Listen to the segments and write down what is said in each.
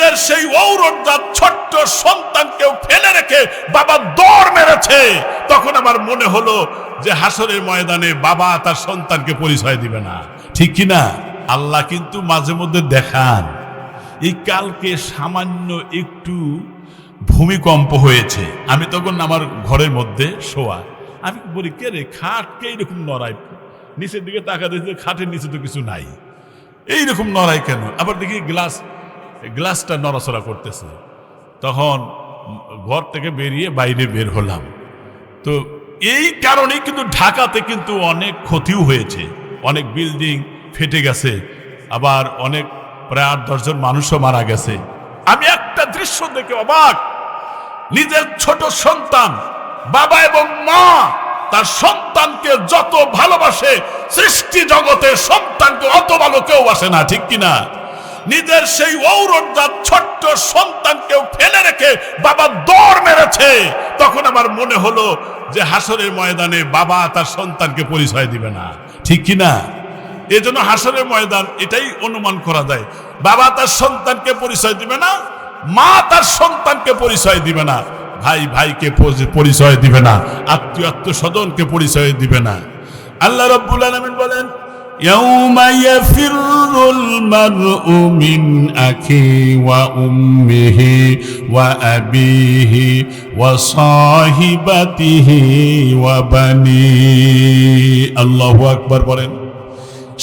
নিজের সেই ঔরজাত ছোট্ট সন্তানকেও ফেলে রেখে বাবা দৌড় মেরেছে, তখন আমার মনে হলো যে হাসরের ময়দানে বাবা তার সন্তানকে পরিচয় দিবে না, ঠিক কিনা? আল্লাহ কিন্তু মাঝে মধ্যে দেখান। এই কালকে সামান্য একটু ভূমিকম্প হয়েছে, আমি তখন আমার ঘরের মধ্যে শোয়া, আমি বলি কে রে খাট কে এইরকম নড়াই, নিচের দিকে তাকা দিয়েছে খাটের নিচে তো কিছু নাই, এইরকম নড়াই কেন? আবার দেখি গ্লাসটা নড়াচড়া করতেছে। তখন ঘর থেকে বেরিয়ে বাইরে বের হলাম। তো এই কারণেই কিন্তু ঢাকাতে কিন্তু অনেক ক্ষতিও হয়েছে, অনেক বিল্ডিং ফেটে গেছে, আবার অনেক প্রায় 8-10 জন মানুষও মারা গেছে। আমি একটা দৃশ্য দেখে অবাক, নিজের ছোট সন্তান, বাবা এবং মা তার সন্তানকে যত ভালোবাসে, সৃষ্টি জগতে সন্তানকে অত ভালো কেউ বাসে না, ঠিক কিনা? নিজের সেই ঔরজাত ছোট্ট সন্তানকেও ফেলে রেখে বাবা দৌড় মেরেছে, তখন আমার মনে হলো যে হাসরের ময়দানে বাবা তার সন্তানকে পরিচয় দিবে না, ঠিক কিনা? এজন্য হাসরের ময়দান এটাই অনুমান করা যায়, বাবা তার সন্তানকে পরিচয় দিবে না, মা তার সন্তানকে পরিচয় দিবে না, ভাই ভাইকে পরিচয় দিবে না, আত্মীয় আত্মস্বজনকে পরিচয় দিবে না। আল্লাহ রাব্বুল আলামিন বলেন, ইয়াউমা ইয়াফিরুল মারউ মিন আখি ওয়া উম্মিহি ওয়া আবিহি ওয়া সাহিবাতিহি ওয়া বানি। আল্লাহু আকবার বলেন।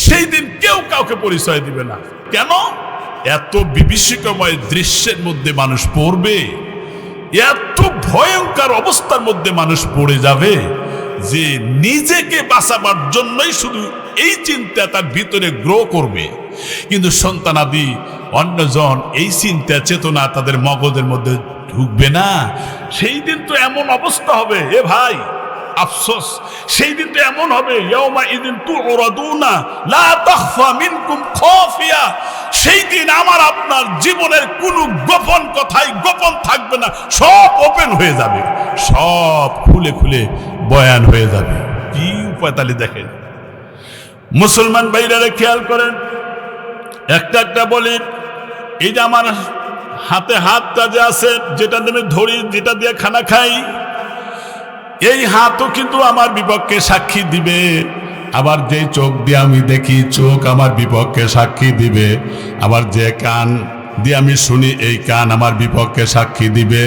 সেই দিন কেউ কাউকে পরিচয় দিবে না। কেন? এত বিভীষিকাময় দৃশ্যের মধ্যে মানুষ পড়বে, এত ভয়ঙ্কর অবস্থার মধ্যে মানুষ পড়ে যাবে যে নিজেকে বাঁচাবার জন্যই শুধু এই চিন্তা তার ভিতরে গ্রো করবে, কিন্তু সন্তানাদি অন্যজন এই চিন্তা চেতনা তাদের মগজের মধ্যে ঢুকবে না। সেই দিন তো এমন অবস্থা হবে, এ ভাই আফসোস, সেই দিন তো এমন হবে, ইয়াউমা ইদিন তুরাদুনা লা তাখফা মিনকুম খাফিয়া। সেই দিন আমার আপনার জীবনের কোনো গোপন কথাই গোপন থাকবে না, সব ওপেন হয়ে যাবে, সব খুলে খুলে বয়ান হয়ে যাবে। কি উপায় তাহলে দেখেন মুসলমান ভাইরা, খেয়াল করেন, একটা একটা বলি, এই যে আমার হাতে হাতটা যে আছে, যেটা দিয়ে ধরি, যেটা দিয়ে খানা খাই, এই হাতও কিন্তু আমার বিপক্ষে সাক্ষী দিবে। আবার যে চোখ দিয়ে আমি দেখি, চোখ আমার বিপক্ষে সাক্ষী দিবে। আবার যে কান দিয়ে আমি শুনি, এই কান আমার বিপক্ষে সাক্ষী দিবে।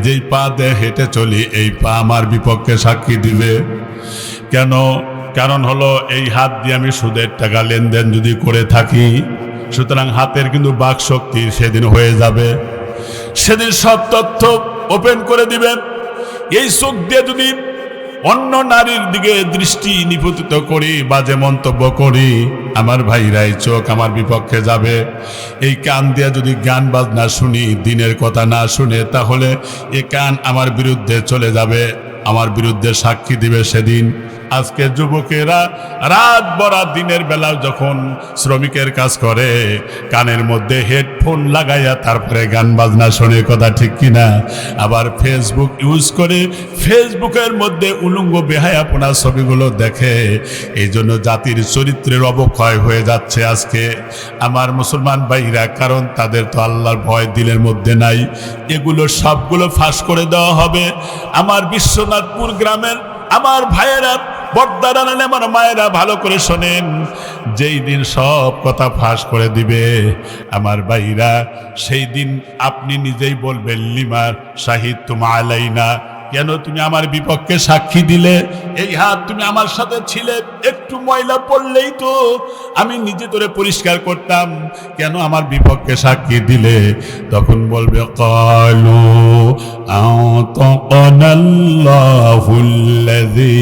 যেই পা দিয়ে হেঁটে চলি, এই পা আমার বিপক্ষে সাক্ষী দিবে। কেন? কারণ হলো এই হাত দিয়ে আমি সুদের টাকা লেনদেন যদি করে থাকি, সুতরাং হাতের কিন্তু বাক শক্তি সেদিন হয়ে যাবে, সেদিন সব তথ্য ওপেন করে দিবে। এই চোখ দিয়ে যদি অন্য নারীর দিকে দৃষ্টি নিপতিত করি, বাজে মন্তব্য করি, আমার ভাইরা এই চোখ আমার বিপক্ষে যাবে। এই কান দিয়ে যদি গান বাজনা শুনি, দিনের কথা না শুনে, তাহলে এই কান আমার বিরুদ্ধে চলে যাবে, আমার বিরুদ্ধে সাক্ষী দিবে সেদিন। আজকে যুবকেরা রাত বরাত দিনের বেলা যখন শ্রমিকের কাজ করে, কানের মধ্যে হেডফোন লাগাইয়া তারপরে গান বাজনা শোনে, কথা ঠিক কিনা? আবার ফেসবুক ইউজ করে, ফেসবুকের মধ্যে উলঙ্গ বেহায়াপনা ছবিগুলো দেখে। এই জন্য জাতির চরিত্রের অবক্ষয় হয়ে যাচ্ছে আজকে আমার মুসলমান ভাইরা, কারণ তাদের তো আল্লাহর ভয় দিলের মধ্যে নাই। এগুলো সবগুলো ফাঁস করে দেওয়া হবে। আমার বিশ্বনাথপুর গ্রামের আমার ভাইয়েরা, বর্দারা, আমার মায়েরা ভালো করে শোনেন, যেই দিন সব কথা ফাঁস করে দিবে আমার ভাইরা, সেই দিন আপনি নিজেই বলবেন, লিমার শাহিদতুম আলাইনা, কেন তুমি আমার বিপক্ষে সাক্ষী দিলে? এই হাত তুমি আমার সাথে ছিলে, একটু ময়লা পড়লেই তো আমি নিজে তোরে পরিষ্কার করতাম, কেন আমার বিপক্ষে সাক্ষী দিলে? তখন বলবে, ক্বালু আতাকানাল্লাহুল্লাযী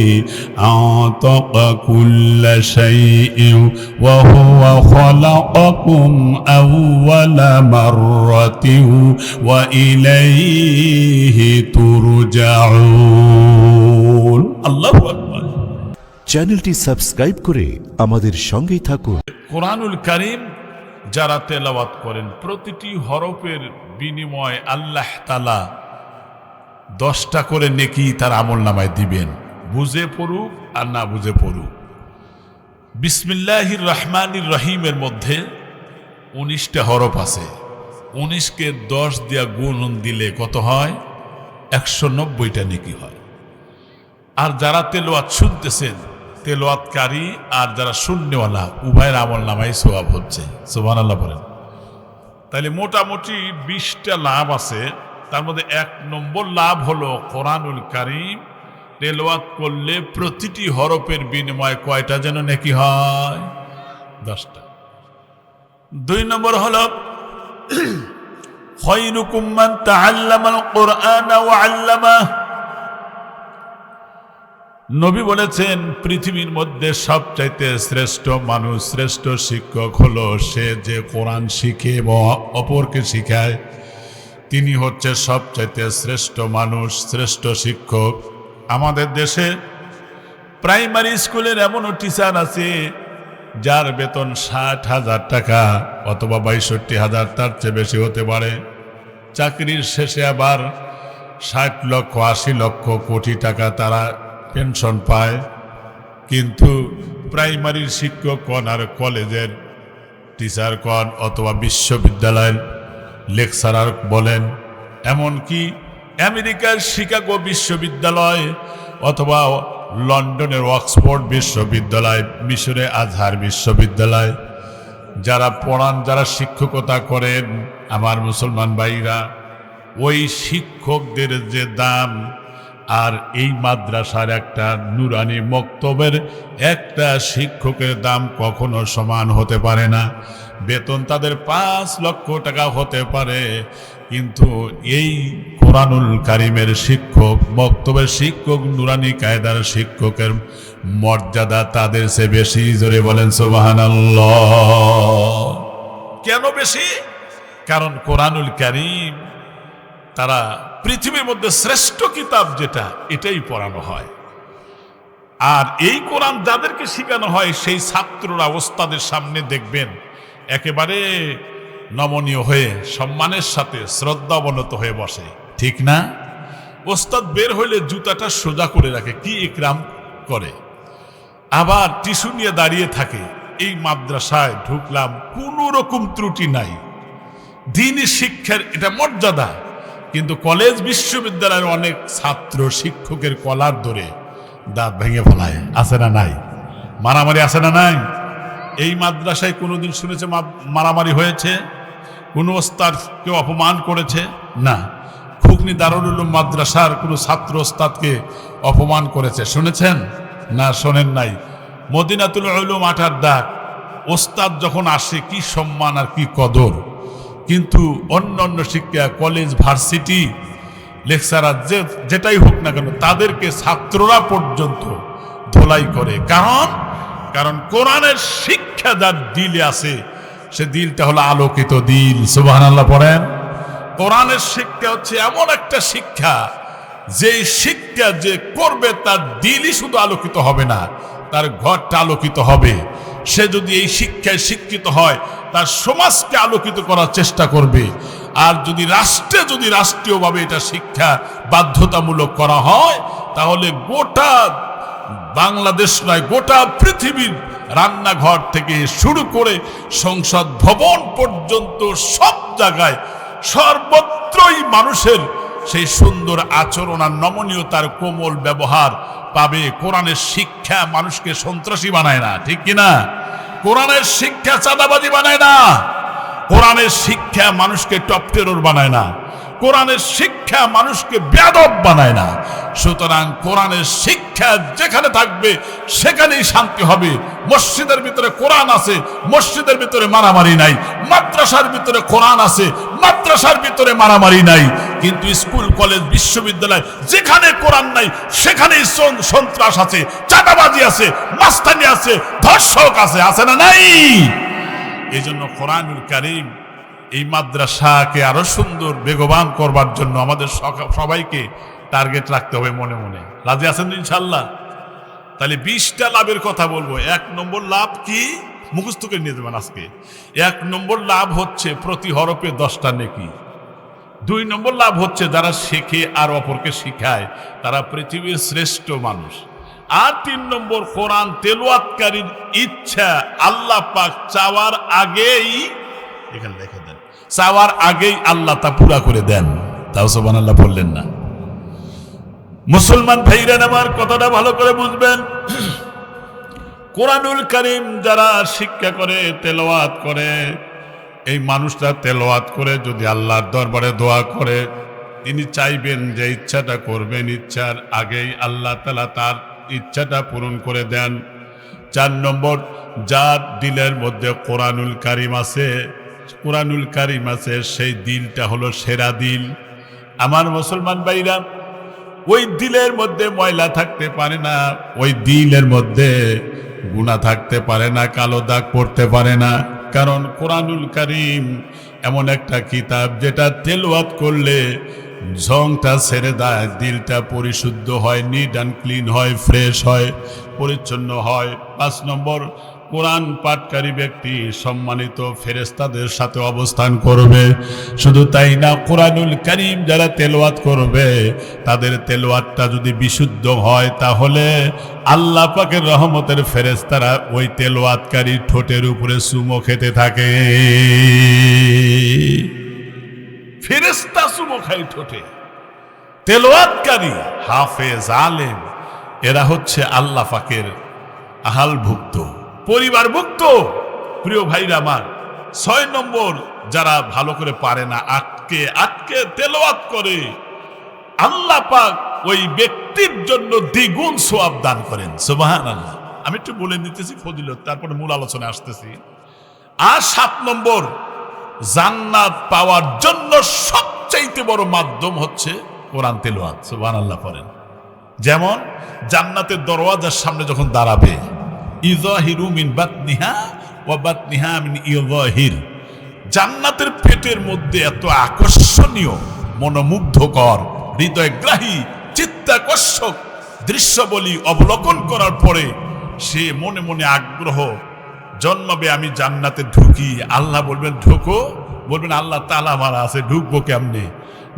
আতাকা কুল্লা শাইইন ওয়া হুয়া খালাকাকুম আউওয়ালা মাররাতিন ওয়া ইলাইহি তুরজাউন। আল্লাহু আকবার। চ্যানেলটি সাবস্ক্রাইব করে আমাদের সঙ্গেই থাকুন। কোরআনুল কারীম যারা তেলাওয়াত করেন, প্রতিটি হরফের বিনিময়ে আল্লাহ তাআলা 10টা করে নেকি তার আমলনামায় দিবেন, বুঝে পড়ুক আর না বুঝে পড়ুক। বিসমিল্লাহির রহমানির রহিমের মধ্যে 19টা হরফ আছে, 19কে 10 দিয়া গুণন দিলে কত হয়? 190টা নেকি হয়। আর যারা তেলাওয়াত শুনতেছেন, তেলাওয়াতকারী আর যারা শুননেওয়ালা, উভয়ের আমল নামায় সওয়াব হচ্ছে। সুবহানাল্লাহ বলেন। তাহলে মোটামুটি 20টা লাভ আছে। তার মধ্যে 1 নম্বর লাভ হলো কোরআনুল কারীম তেলাওয়াত করলে প্রতিটি হরফের বিনিময়ে কয়টা যেন নেকি হয়? 10টা। 2 নম্বর হলো খায়রুকুম মান তাআল্লামাল কুরআনা ওয়া আল্লামাহ। নবী বলেছেন পৃথিবীর মধ্যে সবচাইতে শ্রেষ্ঠ মানুষ, শ্রেষ্ঠ শিক্ষক হলো সে যে কোরআন শিখে এবং অপরকে শিখায়। তিনি হচ্ছে সবচাইতে শ্রেষ্ঠ মানুষ, শ্রেষ্ঠ শিক্ষক। আমাদের দেশে প্রাইমারি স্কুলের এমনও টিচার আছে যার বেতন 60,000 টাকা অথবা 62,000, তার চেয়ে বেশি হতে পারে। চাকরির শেষে আবার 60 লক্ষ 80 লক্ষ কোটি টাকা তারা পেনশন পায়। কিন্তু প্রাইমারির শিক্ষক কন আর কলেজের টিচার কন অথবা বিশ্ববিদ্যালয়ের লেকচারার বলেন, এমনকি আমেরিকার শিকাগো বিশ্ববিদ্যালয় অথবা লন্ডনের অক্সফোর্ড বিশ্ববিদ্যালয়, মিশরে আজহার বিশ্ববিদ্যালয়, যারা পড়ান, যারা শিক্ষকতা করেন, আমার মুসলমান ভাইরা, ওই শিক্ষকদের যে দাম আর এই মাদ্রাসার একটা নুরানি মক্তবের একটা শিক্ষকের দাম কখনো সমান হতে পারে না। বেতন তাদের 5 লক্ষ টাকা হতে পারে, কিন্তু এই কোরআনুল কারীমের শিক্ষক, মক্তবের শিক্ষক, নুরানি কায়দার শিক্ষকের মর্যাদা তাদের চেয়ে বেশি। জোরে বলেন সুবহানাল্লাহ। কেন বেশি? কারণ কোরআনুল কারীম তারা পৃথিবীর মধ্যে শ্রেষ্ঠ কিতাব যেটা, এটাই পড়ানো হয়। আর এই কোরআন যাদেরকে শেখানো হয় সেই ছাত্ররা ওস্তাদের সামনে দেখবেন একেবারে নমনীয় হয়ে, সম্মানের সাথে, শ্রদ্ধা অবনত হয়ে বসে, ঠিক না? ওস্তাদ বের হইলে জুতাটা সোজা করে রাখে, কি ইকরাম করে। আবার টিস্যু নিয়ে দাঁড়িয়ে থাকে। এই মাদ্রাসায় ঢুকলাম, কোনো রকম ত্রুটি নাই, দ্বীনি শিক্ষার এটা মর্যাদা। কিন্তু কলেজ বিশ্ববিদ্যালয়ের অনেক ছাত্র শিক্ষকের কলার ধরে দাঁত ভেঙে ফেলায়, আছে না নাই? মারামারি আছে না নাই? এই মাদ্রাসায় কোনোদিন শুনেছে মারামারি হয়েছে? কোনো ওস্তাদকে অপমান করেছে? না। খুকনি দারুল উলুম মাদ্রাসার কোনো ছাত্র ওস্তাদকে অপমান করেছে শুনেছেন? না, শোনেন নাই। মদিনাতুল উলুম 8 ডাক, ওস্তাদ যখন আসে কি সম্মান আর কি কদর। কিন্তু অন্য অন্য শিক্ষা, কলেজ, ভার্সিটি, লেকচারার যেটাই হোক না কেন, তাদেরকে ছাত্ররা পর্যন্ত ধোলাই করে। কারণ কোরআনের শিক্ষা যার দিলে আছে, সে দিলটা হলো আলোকিত দিল। সুবহানাল্লাহ পড়েন। কোরআনের শিক্ষা হচ্ছে এমন একটা শিক্ষা, যে শিক্ষা যে করবে তার দিলই শুধু আলোকিত হবে না, তার ঘরটা আলোকিত হবে। সে যদি এই শিক্ষায় শিক্ষিত হয়, তার সমাজকে আলোকিত করার চেষ্টা করবে। আর যদি রাষ্ট্রীয়ভাবে এটা শিক্ষা বাধ্যতামূলক করা হয়, তাহলে গোটা বাংলাদেশ নয়, গোটা পৃথিবীর রান্নাঘর থেকে শুরু করে সংসদ ভবন পর্যন্ত সব জায়গায় সর্বত্রই মানুষের সেই সুন্দর আচরণ আর নমনীয়তার কোমল ব্যবহার পাবে। কোরআনের শিক্ষা মানুষকে সন্ত্রাসী বানায় না, ঠিক কিনা? কোরআনের শিক্ষা চাঁদাবাজি বানায় না। কোরআনের শিক্ষা মানুষকে টপ টেরর বানায় না। কোরআনের শিক্ষা মানুষকে বেয়াদব বানায় না। সুতরাং কোরআনের শিক্ষা যেখানে থাকবে সেখানেই শান্তি হবে। মসজিদের ভিতরে কোরআন আছে, মসজিদের ভিতরে মারামারি নাই। মাদ্রাসার ভিতরে কোরআন আছে, মাদ্রাসার ভিতরে মারামারি নাই। কিন্তু স্কুল, কলেজ, বিশ্ববিদ্যালয় যেখানে কোরআন নাই সেখানেই সন্ত্রাস আছে, চাঁদাবাজি আছে, মাস্তানি আছে, ধর্ষক আছে, আছে না নাই? এই জন্য কোরআনুল কারীম এই মাদ্রাসাকে আরো সুন্দর বেগবান করবার জন্য আমাদের সবাইকে টার্গেট রাখতে হবে মনে মনে। রাজি আছেন ইনশাল্লাহ? তাহলে 20টা লাভের কথা বলবো। 1 নম্বর লাভ কি? মুখস্থ করে নিয়ে যাবেন আজকে। 1 নম্বর লাভ হচ্ছে প্রতি হরফে 10টা নেকি। 2 নম্বর লাভ হচ্ছে যারা শেখে আর অপরকে শিখায় তারা পৃথিবীর শ্রেষ্ঠ মানুষ। আর 3 নম্বর, কোরআন তেলাওয়াতকারীর ইচ্ছা আল্লাহ পাক চাওয়ার আগেই, এখানে লিখে দেন, চাওয়ার আগেই আল্লাহ তা পুরা করে দেন। তাও সুবহানাল্লাহ বললেন না? মুসলমান ভাইরা আমার কথাটা ভালো করে বুঝবেন। কোরআনুল কারীম যারা শিক্ষা করে, তেলাওয়াত করে, এই মানুষটা তেলাওয়াত করে যদি আল্লাহর দরবারে দোয়া করে, তিনি চাইবেন যে ইচ্ছাটা করবেন, ইচ্ছার আগেই আল্লাহ তাআলা তার ইচ্ছাটা পূরণ করে দেন। 4 নম্বর, যার দিলের মধ্যে কোরআনুল কারীম আছে, কোরআনুল কারীম আছে, সেই দিলটা হলো সেরা দিল। আমার মুসলমান ভাইরা, ওই দিলের মধ্যে ময়লা থাকতে পারে না, ওই দিলের মধ্যে গুনাহ থাকতে পারে না, কালো দাগ পড়তে পারে না। কারণ কোরআনুল কারীম এমন একটা কিতাব যেটা তেলাওয়াত করলে ঝংটা ছেড়ে দেয়, দিলটা পরিশুদ্ধ হয়, নিট অ্যান্ড ক্লিন হয়, ফ্রেশ হয়, পরিচ্ছন্ন হয়। 5 নম্বর, কোরআন পাঠকারী ব্যক্তি সম্মানিত ফেরেশতাদের সাথে অবস্থান করবে। শুধু তাই না, কোরআনুল কারীম যারা তেলাওয়াত করবে তাদের তেলাওয়াতটা যদি বিশুদ্ধ হয়, তাহলে আল্লাহ পাকের রহমতের ফেরেশতারা ওই তেলাওয়াতকারী ঠোঁটের উপরে চুমো খেতে থাকে। ফেরেশতা চুমো খায় ঠোঁটে। তেলাওয়াতকারী, হাফেজ, আলেম, এরা হচ্ছে আল্লাহ পাকের আহালভুক্ত, পরিবারভুক্ত। প্রিয় ভাইরা আমার, 6 নম্বর, যারা ভালো করে পারে না, আটকে আটকে তেলাওয়াত করে, আল্লাহ পাক ওই ব্যক্তির জন্য দ্বিগুণ সওয়াব দান করেন। সুবহানাল্লাহ। আমি একটু বলে দিতেছি ফজিলত, তারপরে মূল আলোচনা আসতেছি। আর 7 নম্বর, জান্নাত পাওয়ার জন্য সবচাইতে বড় মাধ্যম হচ্ছে কোরআন তেলাওয়াত। সুবহানাল্লাহ পড়েন। যেমন জান্নাতের দরওয়াজার সামনে যখন দাঁড়াবে, ইযাহিরু মিন বাতনিহা ওয়া বাতনিহা মিন ইযাহির, জান্নাতের পেটের মধ্যে এত আকর্ষণীয়, মনোমুগ্ধকর, হৃদয়গ্রাহী, চিত্তাকর্ষক দৃশ্যবলী অবলোকন করার পরে সে মনে মনে আগ্রহ জন্মাবে, আমি জান্নাতে ঢুকি। আল্লাহ বলবেন ঢুকো, বলবেন আল্লাহ তাআলা মারা আছে, ঢুকবো কেমনে?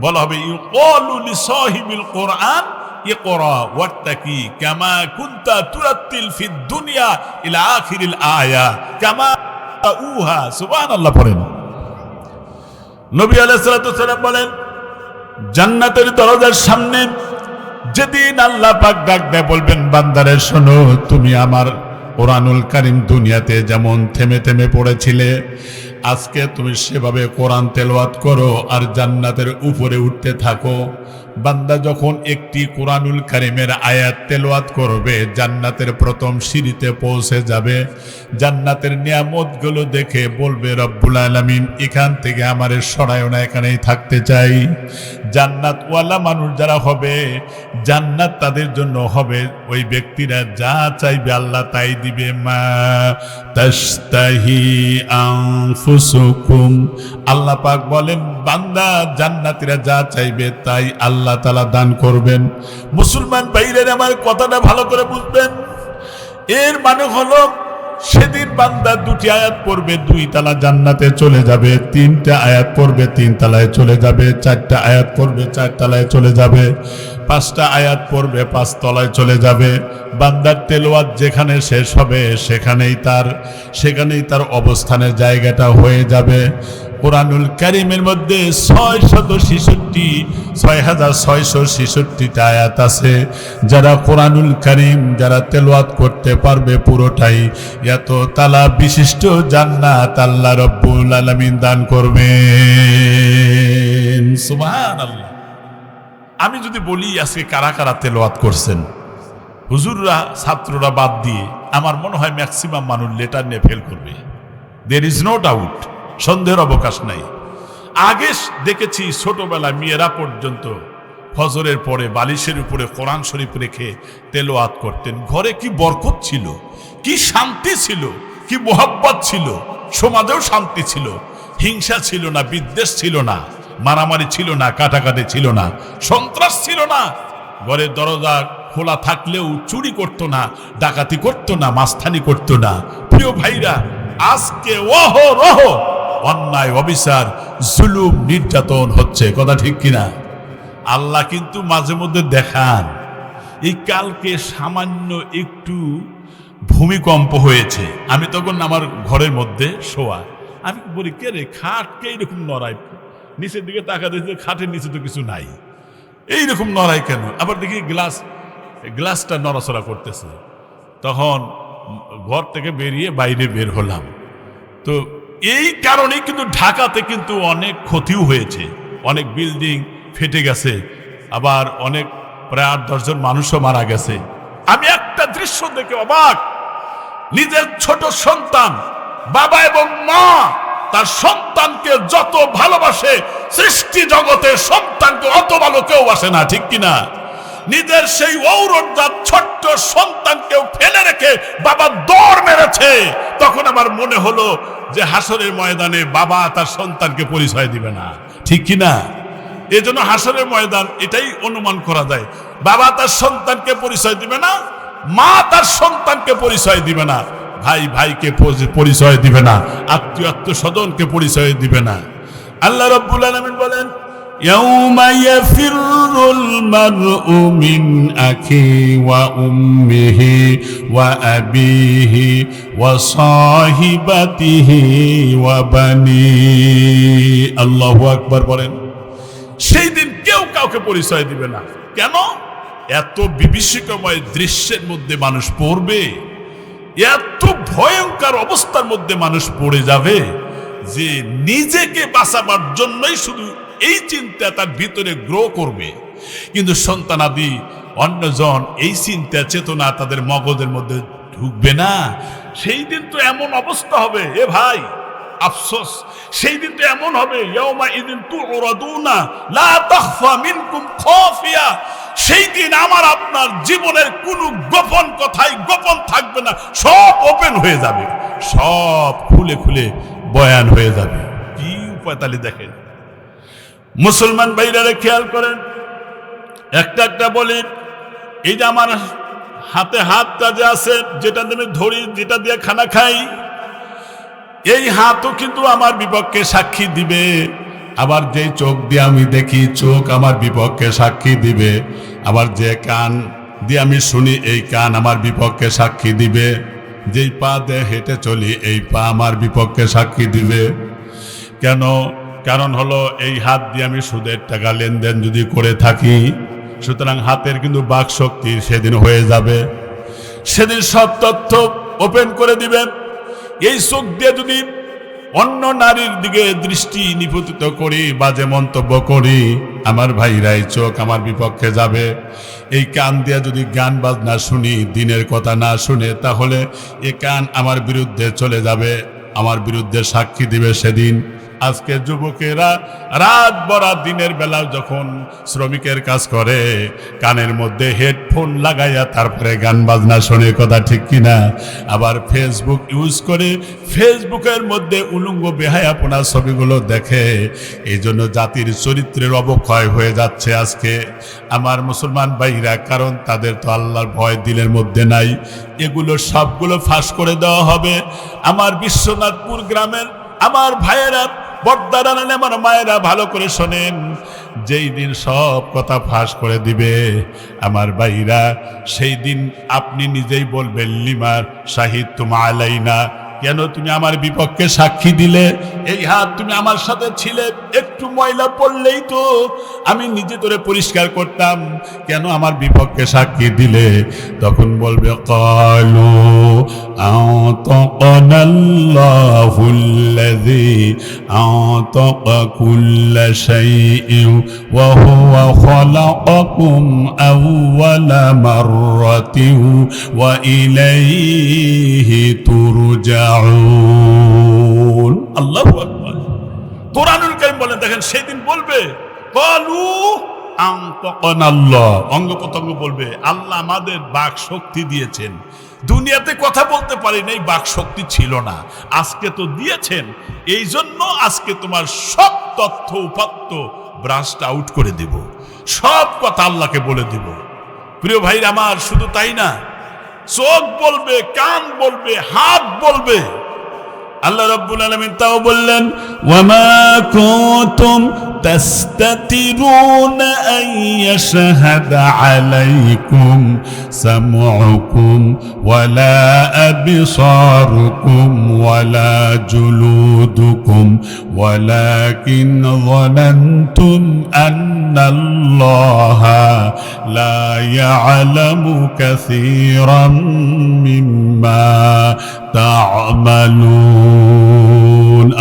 বলা হবে ইউকালু লিসাহিবিল কোরআন ইকরা ওয়াত্তাকি কামা কুনতা তুরাত্তিল ফিদ দুনিয়া ইলা আখিরিল আয়া কামা উহা। সুবহানাল্লাহ পড়েন। নবী আলাইহিস সালাতু ওয়াসসালাম বলেন, জান্নাতের দরজার সামনে যেদিন আল্লাহ পাক ডাক দেয়, বলবেন বান্দারে শোনো, তুমি আমার কোরআনুল কারীম দুনিয়াতে যেমন থেমে থেমে পড়েছিলে, আজকে তুমি সেভাবে কোরআন তেলাওয়াত করো আর জান্নাতের উপরে উঠতে থাকো। বান্দা যখন একটি কোরআনুল কারীমের আয়াত তেলাওয়াত করবে, জান্নাতের প্রথম সিঁড়িতে পৌঁছে যাবে, জান্নাতের নিয়ামতগুলো দেখে বলবে রব্বুল আলামিন এখান থেকে আমারে সরায়ও না, এখানেই থাকতে চাই। জান্নাতওয়ালা মানুষ যারা হবে, জান্নাত তাদের জন্য হবে, ওই ব্যক্তিরা যা চাইবে আল্লাহ তাই দিবে। মা তাশতাহি আনফুসুকুম, আল্লাহ পাক বলেন বান্দা জান্নাতীরা যা চাইবে তাই আল্লাহ তাআলা দান করবেন। মুসলমান ভাইরা আমার কথাটা ভালো করে বুঝবেন। এর মানে হলো সেদিন বান্দা 2টি আয়াত পড়বে 2 তালা জান্নাতে চলে যাবে, 3টা আয়াত পড়বে 3 তালায় চলে যাবে, 4টা আয়াত পড়বে 4 তালায় চলে যাবে, 5টা আয়াত পড়বে 5 তলায় চলে যাবে। বান্দার তেলাওয়াত যেখানে শেষ হবে সেখানেই তার অবস্থানের জায়গাটা হয়ে যাবে। কোরআনুল কারীমের মধ্যে 6666টা আয়াত আছে। যারা কোরআনুল কারীম যারা তেলাওয়াত করতে পারবে পুরোটাই, এত তালা বিশিষ্ট জান্নাত আল্লাহ রব্বুল আলামিন দান করবেন। সুবহানাল্লাহ। আমি যদি বলি আজকে কারা কারা তেলাওয়াত করছেন, হুজুররা ছাত্ররা বাদ দিয়ে আমার মনে হয় ম্যাক্সিমাম মানুষ লেটার নিয়ে ফেল করবে। দেয়ার ইজ নো ডাউট, সন্দেহের অবকাশ নাই। আগে দেখেছি ছোটবেলায় মেয়েরা পর্যন্ত ফজরের পরে বালিশের উপরে কোরআন শরীফ রেখে তেলাওয়াত করতেন। ঘরে কি বরকত ছিল, কি শান্তি ছিল, কি মোহাব্বত ছিল, সমাজেও শান্তি ছিল, হিংসা ছিল না, বিদ্বেষ ছিল না, মারামারি ছিল না, কাটাকাটি ছিল না, সন্ত্রাস ছিল না। ঘরের দরজা খোলা থাকলেও চুরি করতো না, ডাকাতি করতো না, মাস্তানি করতো না। প্রিয় ভাইরা, আজকে অহরহ অন্যায়, অবিচার, জুলুম, নির্যাতন হচ্ছে, কথা ঠিক কিনা? আল্লাহ কিন্তু মাঝে মধ্যে দেখান। এই কালকে সামান্য একটু ভূমিকম্প হয়েছে, আমি তখন আমার ঘরের মধ্যে শোয়া, আমি বলি কে রে, খাট কে এইরকম নড়াই? নিচের দিকে তাকা দেখি খাটের নিচে তো কিছু নাই, এইরকম নড়াই কেন? আবার দেখি গ্লাসটা নড়াচড়া করতেছে। তখন ঘর থেকে বেরিয়ে বাইরে বের হলাম। তো এই কারণেই কিন্তু ঢাকাতে কিন্তু অনেক ক্ষতিও হয়েছে, অনেক বিল্ডিং ফেটে গেছে, আবার অনেক প্রায় 8-10 জন মানুষও মারা গেছে। আমি একটা দৃশ্য দেখে অবাক, নিজের ছোট সন্তান, বাবা এবং মা তার সন্তানকে যত ভালোবাসে, সৃষ্টি জগতের সন্তানকে অত ভালো কেউ বাসে না, ঠিক কিনা? নিজের সেই ঔরজাত ছোট্ট সন্তানকেও ফেলে রেখে বাবা দৌড় মেরেছে। তখন আমার মনে হলো যে হাসরের ময়দানে বাবা তার সন্তানকে পরিচয় দিবে না, ঠিক কিনা? এজন্য হাসরের ময়দান এটাই অনুমান করা যায়, বাবা তার সন্তানকে পরিচয় দিবে না, মা তার সন্তানকে পরিচয় দিবে না, ভাই ভাইকে পরিচয় দিবে না, আত্মীয় আত্মস্বজনকে পরিচয় দিবে না। আল্লাহ রাব্বুল আলামিন বলেন, ইয়াউমা ইয়াফিরুল মারউ মিন আখি ওয়া উম্মিহি ওয়া আবিহি ওয়া সাহিবাতিহি ওয়া বানি। আল্লাহু আকবার বলেন। সেই দিন কেউ কাউকে পরিচয় দিবে না। কেন? এত বিভীষিকাময় দৃশ্যের মধ্যে মানুষ পড়বে, এত ভয়ঙ্কর অবস্থার মধ্যে মানুষ পড়ে যাবে যে নিজেকে বাঁচাবার জন্যই শুধু এই চিন্তা তার ভিতরে গ্রো করবে, কিন্তু সন্তানাদি অন্যজন এই চিন্তা চেতনা তাদের মগজের মধ্যে ঢুকবে না। সেই দিন তো এমন অবস্থা হবে, এ ভাই আফসোস, সেই দিন তো এমন হবে, ইয়াউমা ইদিন তুরাদুনা লা তাখফা মিনকুম খাফিয়া। সেই দিন আমার আপনার জীবনের কোনো গোপন কথাই গোপন থাকবে না, সব ওপেন হয়ে যাবে, সব খুলে খুলে বয়ান হয়ে যাবে। কি উপায় তাহলে দেখেন মুসলমান ভাইরা, খেয়াল করেন, একটা একটা বলি, এই যে আমার হাতে হাতটা যে আছে, যেটা দিয়ে ধরি, যেটা দিয়ে খানা খাই, এই হাতও কিন্তু আমার বিপক্ষে সাক্ষী দিবে। আবার যে চোখ দিয়ে আমি দেখি, চোখ আমার বিপক্ষে সাক্ষী দিবে। আবার যে কান দিয়ে আমি শুনি, এই কান আমার বিপক্ষে সাক্ষী দিবে। যেই পা দিয়ে হেঁটে চলি, এই পা আমার বিপক্ষে সাক্ষী দিবে। কেন? কারণ হলো এই হাত দিয়ে আমি সুদের টাকা লেনদেন যদি করে থাকি, সুতরাং হাতের কিন্তু বাক শক্তি সেদিন হয়ে যাবে, সেদিন সব তথ্য ওপেন করে দিবে। এই চোখ দিয়ে যদি অন্য নারীর দিকে দৃষ্টি নিপতিত করি, বাজে মন্তব্য করি, আমার ভাইরা এই চোখ আমার বিপক্ষে যাবে। এই কান দিয়ে যদি গান বাজনা শুনি, দিনের কথা না শুনে, তাহলে এ কান আমার বিরুদ্ধে চলে যাবে, আমার বিরুদ্ধে সাক্ষী দিবে সেদিন। আজকে যুবকেরা রাত বরাত দিনের বেলা যখন শ্রমিকের কাজ করে, কানের মধ্যে হেডফোন লাগাইয়া তারপরে গান বাজনা শোনে, কথা ঠিক কিনা? আবার ফেসবুক ইউজ করে, ফেসবুকের মধ্যে উলঙ্গ বেহায়াপনা ছবিগুলো দেখে। এই জন্য জাতির চরিত্রের অবক্ষয় হয়ে যাচ্ছে আজকে আমার মুসলমান ভাইরা, কারণ তাদের তো আল্লাহর ভয় দিলের মধ্যে নাই। এগুলো সবগুলো ফাঁস করে দেওয়া হবে। আমার বিশ্বনাথপুর গ্রামের আমার ভাইয়েরা, বর্দারা, আমার মায়েরা ভালো করে শোনেন, যেই দিন সব কথা ফাঁস করে দিবে আমার ভাইরা, সেই দিন আপনি নিজেই বলবেন, লিমার শাহিদতুম আলাইনা, কেন তুমি আমার বিপক্ষে সাক্ষী দিলে? এই হাত তুমি আমার সাথে ছিলে, একটু ময়লা পড়লেই তো আমি নিজে তোরে পরিষ্কার করতাম, কেন আমার বিপক্ষে সাক্ষী দিলে? তখন বলবে, ক্বালু আতাকানাল্লাহুল্লাযী আতাকা কুল্লা শাইইন ওয়া হুয়া খালাকাকুম আউওয়ালা মাররাতিন ওয়া ইলাইহি তুরজাউন। আল্লাহু আকবার। কোরআনুল কারীম বলেন, দেখেন সেদিন বলবে, ক্বালু আনতাকানাল্লাহ, অঙ্গ প্রত্যঙ্গ বলবে, আল্লাহ আমাদের বাক শক্তি দিয়েছেন। দুনিয়াতে কথা বলতে পারি নাই, বাক শক্তি ছিল না, আজকে তো দিয়েছেন। এই জন্য আজকে তোমার সব তথ্য উপাত্ত ব্রাস্ট আউট করে দেব, সব কথা আল্লাহকে বলে দেব। প্রিয় ভাইরা আমার, শুধু তাই না, চোখ বলবে, কান বলবে, হাত বলবে। আল্লাহ রাব্বুল আলামিন তাও বললেন, ওয়ামা কুনতুম তাস্তাতিরুনা আন ইয়াশহাদা আলাইকুম সামউকুম ওয়ালা আবসারুকুম ওয়ালা জুলুদুকুম ওয়ালাকিন যানানতুম আন্নাল্লাহা লা ইয়ালামু কাসীরাম মিম্মা তা'মালুন।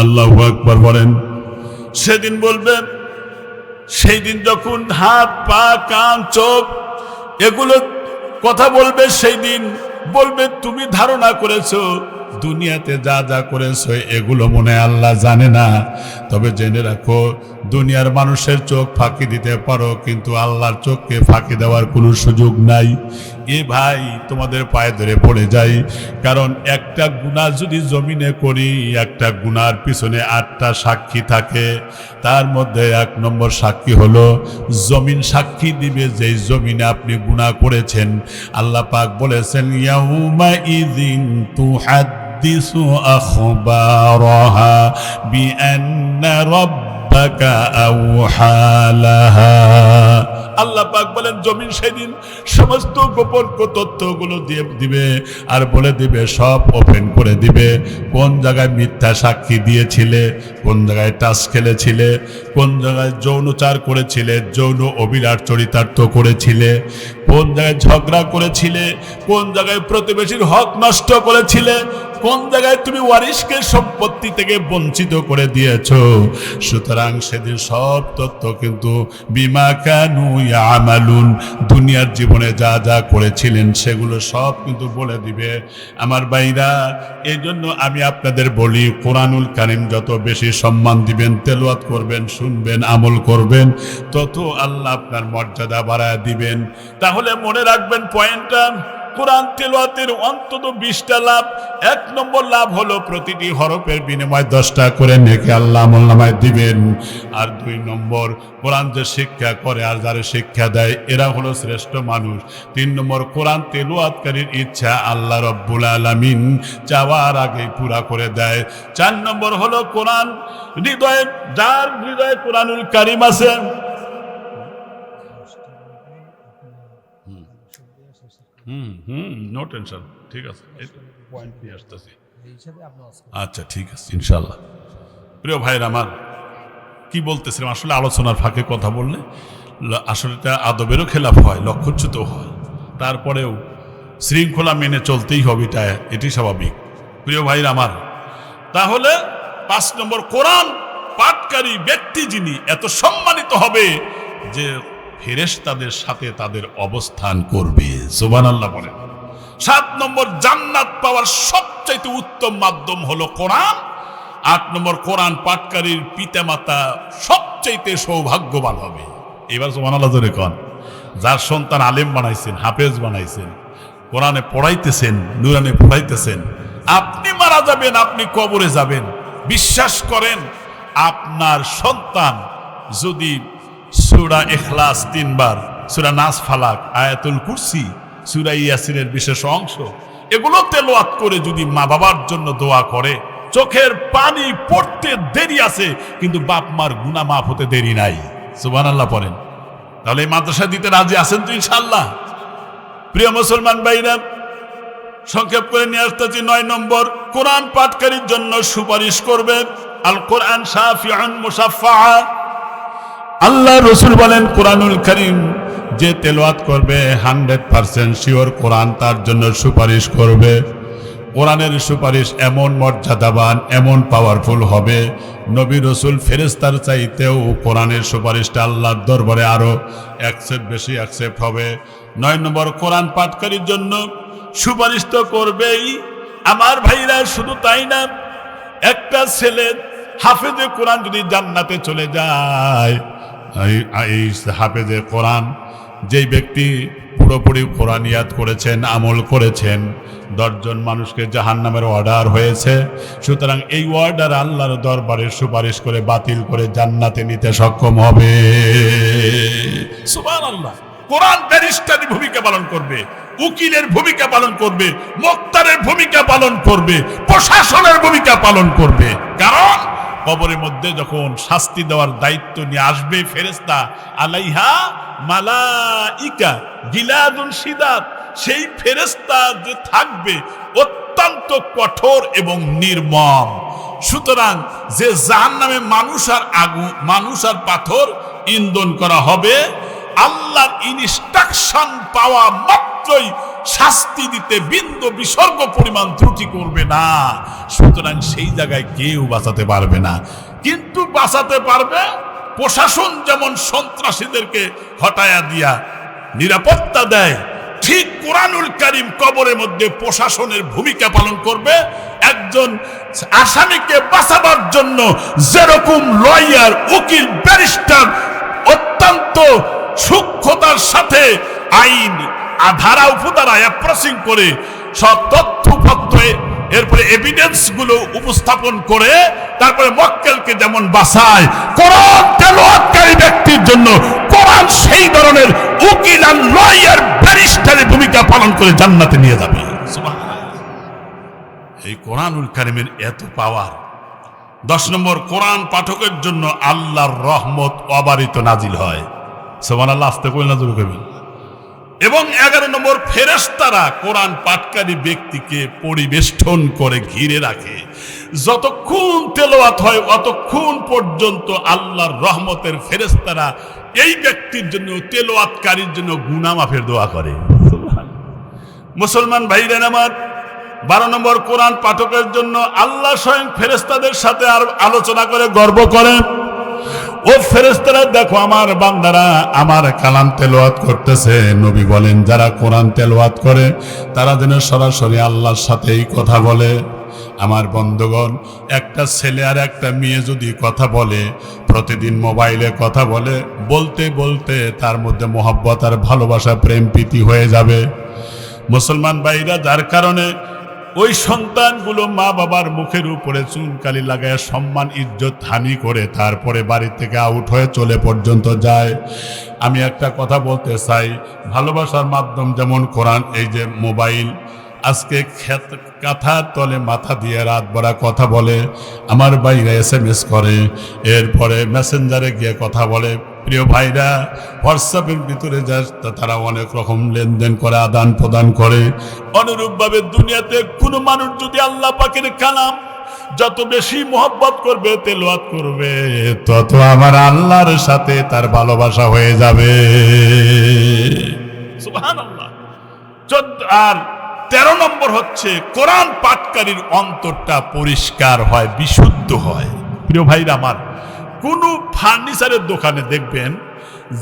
আল্লাহু আকবার বলেন। সেদিন বলবেন, সেই দিন যখন হাত পা কান চোখ এগুলো কথা বলবে, সেই দিন বলবে তুমি ধারণা করেছো দুনিয়াতে যা যা করেছো এগুলো মনে হয় আল্লাহ জানে না। তবে জেনে রাখো, দুনিয়ার মানুষের চোখ ফাঁকি দিতে পারো, কিন্তু আল্লাহর চোখকে ফাঁকি দেওয়ার কোনো সুযোগ নাই। এ ভাই, তোমাদের পায়ে ধরে পড়ে যাই, কারণ একটা গুনাহ যদি জমিনে করি, একটা গুনার পিছনে 8টা সাক্ষী থাকে। তার মধ্যে 1 নম্বর সাক্ষী হলো জমিন সাক্ষী দিবে, যেই জমিনে আপনি গুনাহ করেছেন। আল্লাহ পাক বলেছেন, ইয়াউমা ইযিন তুহাদ্দিসু আখবারাহা বিআন্না রাব্বাকা আওহা লাহা। আল্লাহ পাক বলেন, জমিন সেদিন সমস্ত গোপন তথ্যগুলো দিয়ে দিবে আর বলে দিবে, সব ওপেন করে দিবে। কোন জায়গায় মিথ্যা সাক্ষী দিয়েছিলে, কোন জায়গায় টাস খেলেছিলে, কোন জায়গায় যৌনচার করেছিলে, যৌন অভিলাষ চরিতার্থ করেছিলে, কোন জায়গায় ঝগড়া করেছিলে, কোন জায়গায় প্রতিবেশীর হক নষ্ট করেছিলে, কোন জায়গায় তুমি ওয়ারিশকে সম্পত্তি থেকে বঞ্চিত করে দিয়েছো। সুতরাং সেদিন সব তথ্য কিন্তু বিমা কানু ইয়ামালুন, দুনিয়ার জীবনে যা যা করেছিলেন সেগুলো সব কিন্তু বলে দিবে। আমার ভাইরা, এই জন্য আমি আপনাদের বলি, কোরআনুল কারীম যত বেশি সম্মান দিবেন, তেলাওয়াত করবেন, শুনবেন, আমল করবেন, তত আল্লাহ আপনার মর্যাদা বাড়ায় দিবেন। তাহলে মনে রাখবেন পয়েন্টটা, কোরআন তেলাওয়াতের অন্তত 20টা লাভ। 1 নম্বর লাভ হলো প্রতিটি হরফের বিনিময়ে 10টা করে নেকি আল্লাহ আমলনামায় দিবেন। আর 2 নম্বর, কোরআন যে শিক্ষা করে আর যারা শিক্ষা দেয় এরা হলো শ্রেষ্ঠ মানুষ। 3 নম্বর, কোরআন তেলাওয়াতকারীর ইচ্ছা আল্লাহ রাব্বুল আলামিন চাওয়ার আগেই পুরা করে দেয়। 4 নম্বর হলো কোরআন হৃদয়ে, যার হৃদয়ে কোরআনুল কারীম আছে, নো টেনশন, ঠিক আছে, পয়েন্ট নিয়ে আসতেছি। আচ্ছা, ঠিক আছে, ইনশাল্লাহ। প্রিয় ভাইরা আমার, কি বলতেছিলাম, আসলে আলোচনার ফাঁকে কথা বললে আসলে এটা আদবেরও খেলাফ হয়, লক্ষ্যচ্যুত হয়। তারপরেও শৃঙ্খলা মেনে চলতেই হবে, এটি স্বাভাবিক। প্রিয় ভাইরা আমার, তাহলে 5 নম্বর, কোরআন পাঠকারী ব্যক্তি যিনি এত সম্মানিত হবে যে ফেরেশতাদের সাথে তাদের অবস্থান করবে। সুবহানাল্লাহ বলেন। 7 নম্বর, জান্নাত পাওয়ার সবচাইতে উত্তম মাধ্যম হলো কোরআন। 8 নম্বর, কোরআন পাঠকারীর পিতামাতা সবচাইতে সৌভাগ্যবান হবে। এবার সুবহানাল্লাহ জোরে কোন, যার সন্তান আলেম বানাইছেন, হাফেজ বানাইছেন, কোরআনে পড়াইতেছেন, নুরানে পড়াইতেছেন, আপনি মারা যাবেন, আপনি কবরে যাবেন, বিশ্বাস করেন, আপনার সন্তান যদি সূরা ইখলাস 3 বার, সূরা নাস, ফালাক, আয়াতুল কুরসি, সূরা ইয়াসিনের বিশেষ অংশ এগুলো তেলাওয়াত করে যদি মা বাবার জন্য দোয়া করে, চোখের পানি পড়তে দেরি আছে কিন্তু বাপ মার গুনাহ মাফ হতে দেরি নাই। সুবহানাল্লাহ পড়েন। তাহলে এই মাদ্রাসা দিতে রাজি আছেন তো ইনশাআল্লাহ? প্রিয় মুসলমান ভাইরা, সংক্ষেপ করে নিয়ে আসতেছি। 9 নম্বর, কোরআন পাঠকারীর জন্য সুপারিশ করবে। আল কোরআন শাফিউন মুশাফফা। আল্লাহ রসুল বলেন, কোরআনুল কারীম যে তেলাওয়াত করবে 100% শিওর কোরআন তার জন্য সুপারিশ করবে। কোরআনের সুপারিশ এমন মর্যাদাবান, এমন পাওয়ারফুল হবে, নবী রসুল ফেরেশতার চাইতেও কোরআনের সুপারিশটা আল্লাহর দরবারে আরো বেশি অ্যাকসেপ্ট হবে। 9 নম্বর, কোরআন পাঠকারীর জন্য সুপারিশ তো করবেই আমার ভাইরা। শুধু তাই না, একটা ছেলে হাফেজে কোরআন যদি জান্নাতে চলে যায়, এই হাফেজে কোরআন যেই ব্যক্তি পুরোপুরি কোরআনিয়াত করেছেন, আমল করেছেন, 10 জন মানুষকে জাহান্নামের অর্ডার হয়েছে। সুতরাং এই অর্ডার আল্লাহর দরবারে সুপারিশ করে বাতিল করে জান্নাতে নিতে সক্ষম হবে। সুবহানাল্লাহ। কোরআন ব্যারিস্টারের ভূমিকা পালন করবে, উকিলের ভূমিকা পালন করবে, মোক্তারের ভূমিকা পালন করবে, প্রশাসনের ভূমিকা পালন করবে। কারণ কবরের মধ্যে যখন শাস্তি দেওয়ার দায়িত্ব নিয়ে আসবে ফেরেশতা, আলাইহা মালাইকা গিলাদুন শিদাদ, সেই ফেরেশতা যে থাকবে অত্যন্ত কঠোর এবং নির্মম। সুতরাং যে জাহান্নামে মানুষ আর পাথর ইন্ধন করা হবে, আল্লাহর ইনস্ট্রাকশন পাওয়া মাত্রই শাস্তি দিতে বিন্দু বিসর্গ পরিমাণ ত্রুটি করবে না। সুতরাং সেই জায়গায় কেউ বাঁচাতে পারবে না। কিন্তু বাঁচাতে পারবে প্রশাসন, যেমন সন্ত্রাসীদেরকে হটায়া দিয়া নিরাপত্তা দেয়, ঠিক কোরআনুল কারীম কবরের মধ্যে প্রশাসনের ভূমিকা পালন করবে। একজন আসামিকে বাঁচাবার জন্য যেরকম লয়ার, উকিল, ব্যারিস্টার অত্যন্ত সূক্ষ্মতার সাথে আইন ধারা উপধারা অ্যাপ্রোচিং করে সব তথ্যপত্র, এরপরে এভিডেন্স গুলো উপস্থাপন করে তারপরে মক্কেলকে যেমন বাঁচায়, কোরআন তেলাওয়াতকারী ব্যক্তির জন্য কোরআন সেই ধরনের উকিল আর লয়ার ব্যারিস্টারের ভূমিকা পালন করে জান্নাতে নিয়ে যাবে। সুবহানাল্লাহ। এই কোরআনুল কারীমের এত পাওয়ার। 10 নম্বর, কোরআন পাঠকের জন্য আল্লাহর রহমত অবারিত নাজিল হয়। সুবহানাল্লাহ। আস্তে কইল না, জোরে কইবেন। এবং 11 নম্বর, ফেরেশতারা কোরআন পাঠকারী ব্যক্তিকে পরিবেষ্টন করে ঘিরে রাখে। যতক্ষণ তেলাওয়াত হয় অতক্ষণ পর্যন্ত আল্লাহর রহমতের ফেরেশতারা এই ব্যক্তির জন্য, তেলাওয়াতকারীর জন্য গুনাহ মাফের দোয়া করে। মুসলমান ভাইরা আমার, 12 নম্বর, কোরআন পাঠকের জন্য আল্লাহ স্বয়ং ফেরেশতাদের সাথে আর আলোচনা করে গর্ব করেন। ও ফেরেশতারা, দেখো আমার বান্দারা আমার কালাম তেলাওয়াত করতেছে। নবী বলেন, যারা কোরআন তেলাওয়াত করে তারা যেন সরাসরি আল্লাহর সাথেই কথা বলে। আমার বন্ধুগণ, একটা ছেলে আর একটা মেয়ে যদি কথা বলে, প্রতিদিন মোবাইলে কথা বলে, বলতে বলতে তার মধ্যে মহব্বত আর ভালোবাসা, প্রেম প্রীতি হয়ে যাবে। মুসলমান ভাইরা, যার কারণে ওই সন্তানগুলো মা বাবার মুখের উপরে চুনকালি লাগায় সম্মান ইজ্জত হানি করে তারপরে বাড়ি থেকে আউট হয়ে চলে পর্যন্ত যায়। আমি একটা কথা বলতে চাই, ভালোবাসার মাধ্যম যেমন কোরআন, এই যে মোবাইল আজকে কাঁথার তলে মাথা দিয়ে রাত ভরা কথা বলে, আমার ভাইরা SMS করে, এরপরে মেসেঞ্জারে গিয়ে কথা বলে। প্রিয় ভাইরা, হোয়াটসঅ্যাপের ভিতরে যা তারা অনেক রকম লেনদেন করে, আদান প্রদান করে। অনুরূপভাবে দুনিয়াতে কোনো মানুষ যদি আল্লাহ পাকের কালাম যত বেশি মহব্বত করবে, তেলাওয়াত করবে, তত আমার আল্লাহর সাথে তার ভালোবাসা হয়ে যাবে। সুবহানাল্লাহ। আর 13 নম্বর হচ্ছে, কোরআন পাঠকারীর অন্তরটা পরিষ্কার হয়, বিশুদ্ধ হয়। প্রিয় ভাইরা আমার, কোনো ফার্নিচারের দোকানে দেখবেন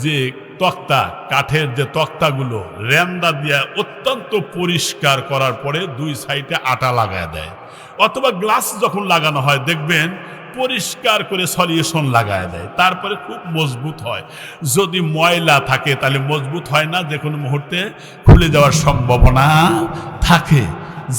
যে তক্তা, কাঠের যে তক্তাগুলো রেন্দা দিয়ে অত্যন্ত পরিষ্কার করার পরে 2 সাইডে আটা লাগায় দেয়, অথবা গ্লাস যখন লাগানো হয় দেখবেন পরিষ্কার করে সলিউশন লাগায় দেয়, তারপরে খুব মজবুত হয়। যদি ময়লা থাকে তাহলে মজবুত হয় না, যে কোনো মুহূর্তে খুলে যাওয়ার সম্ভাবনা থাকে।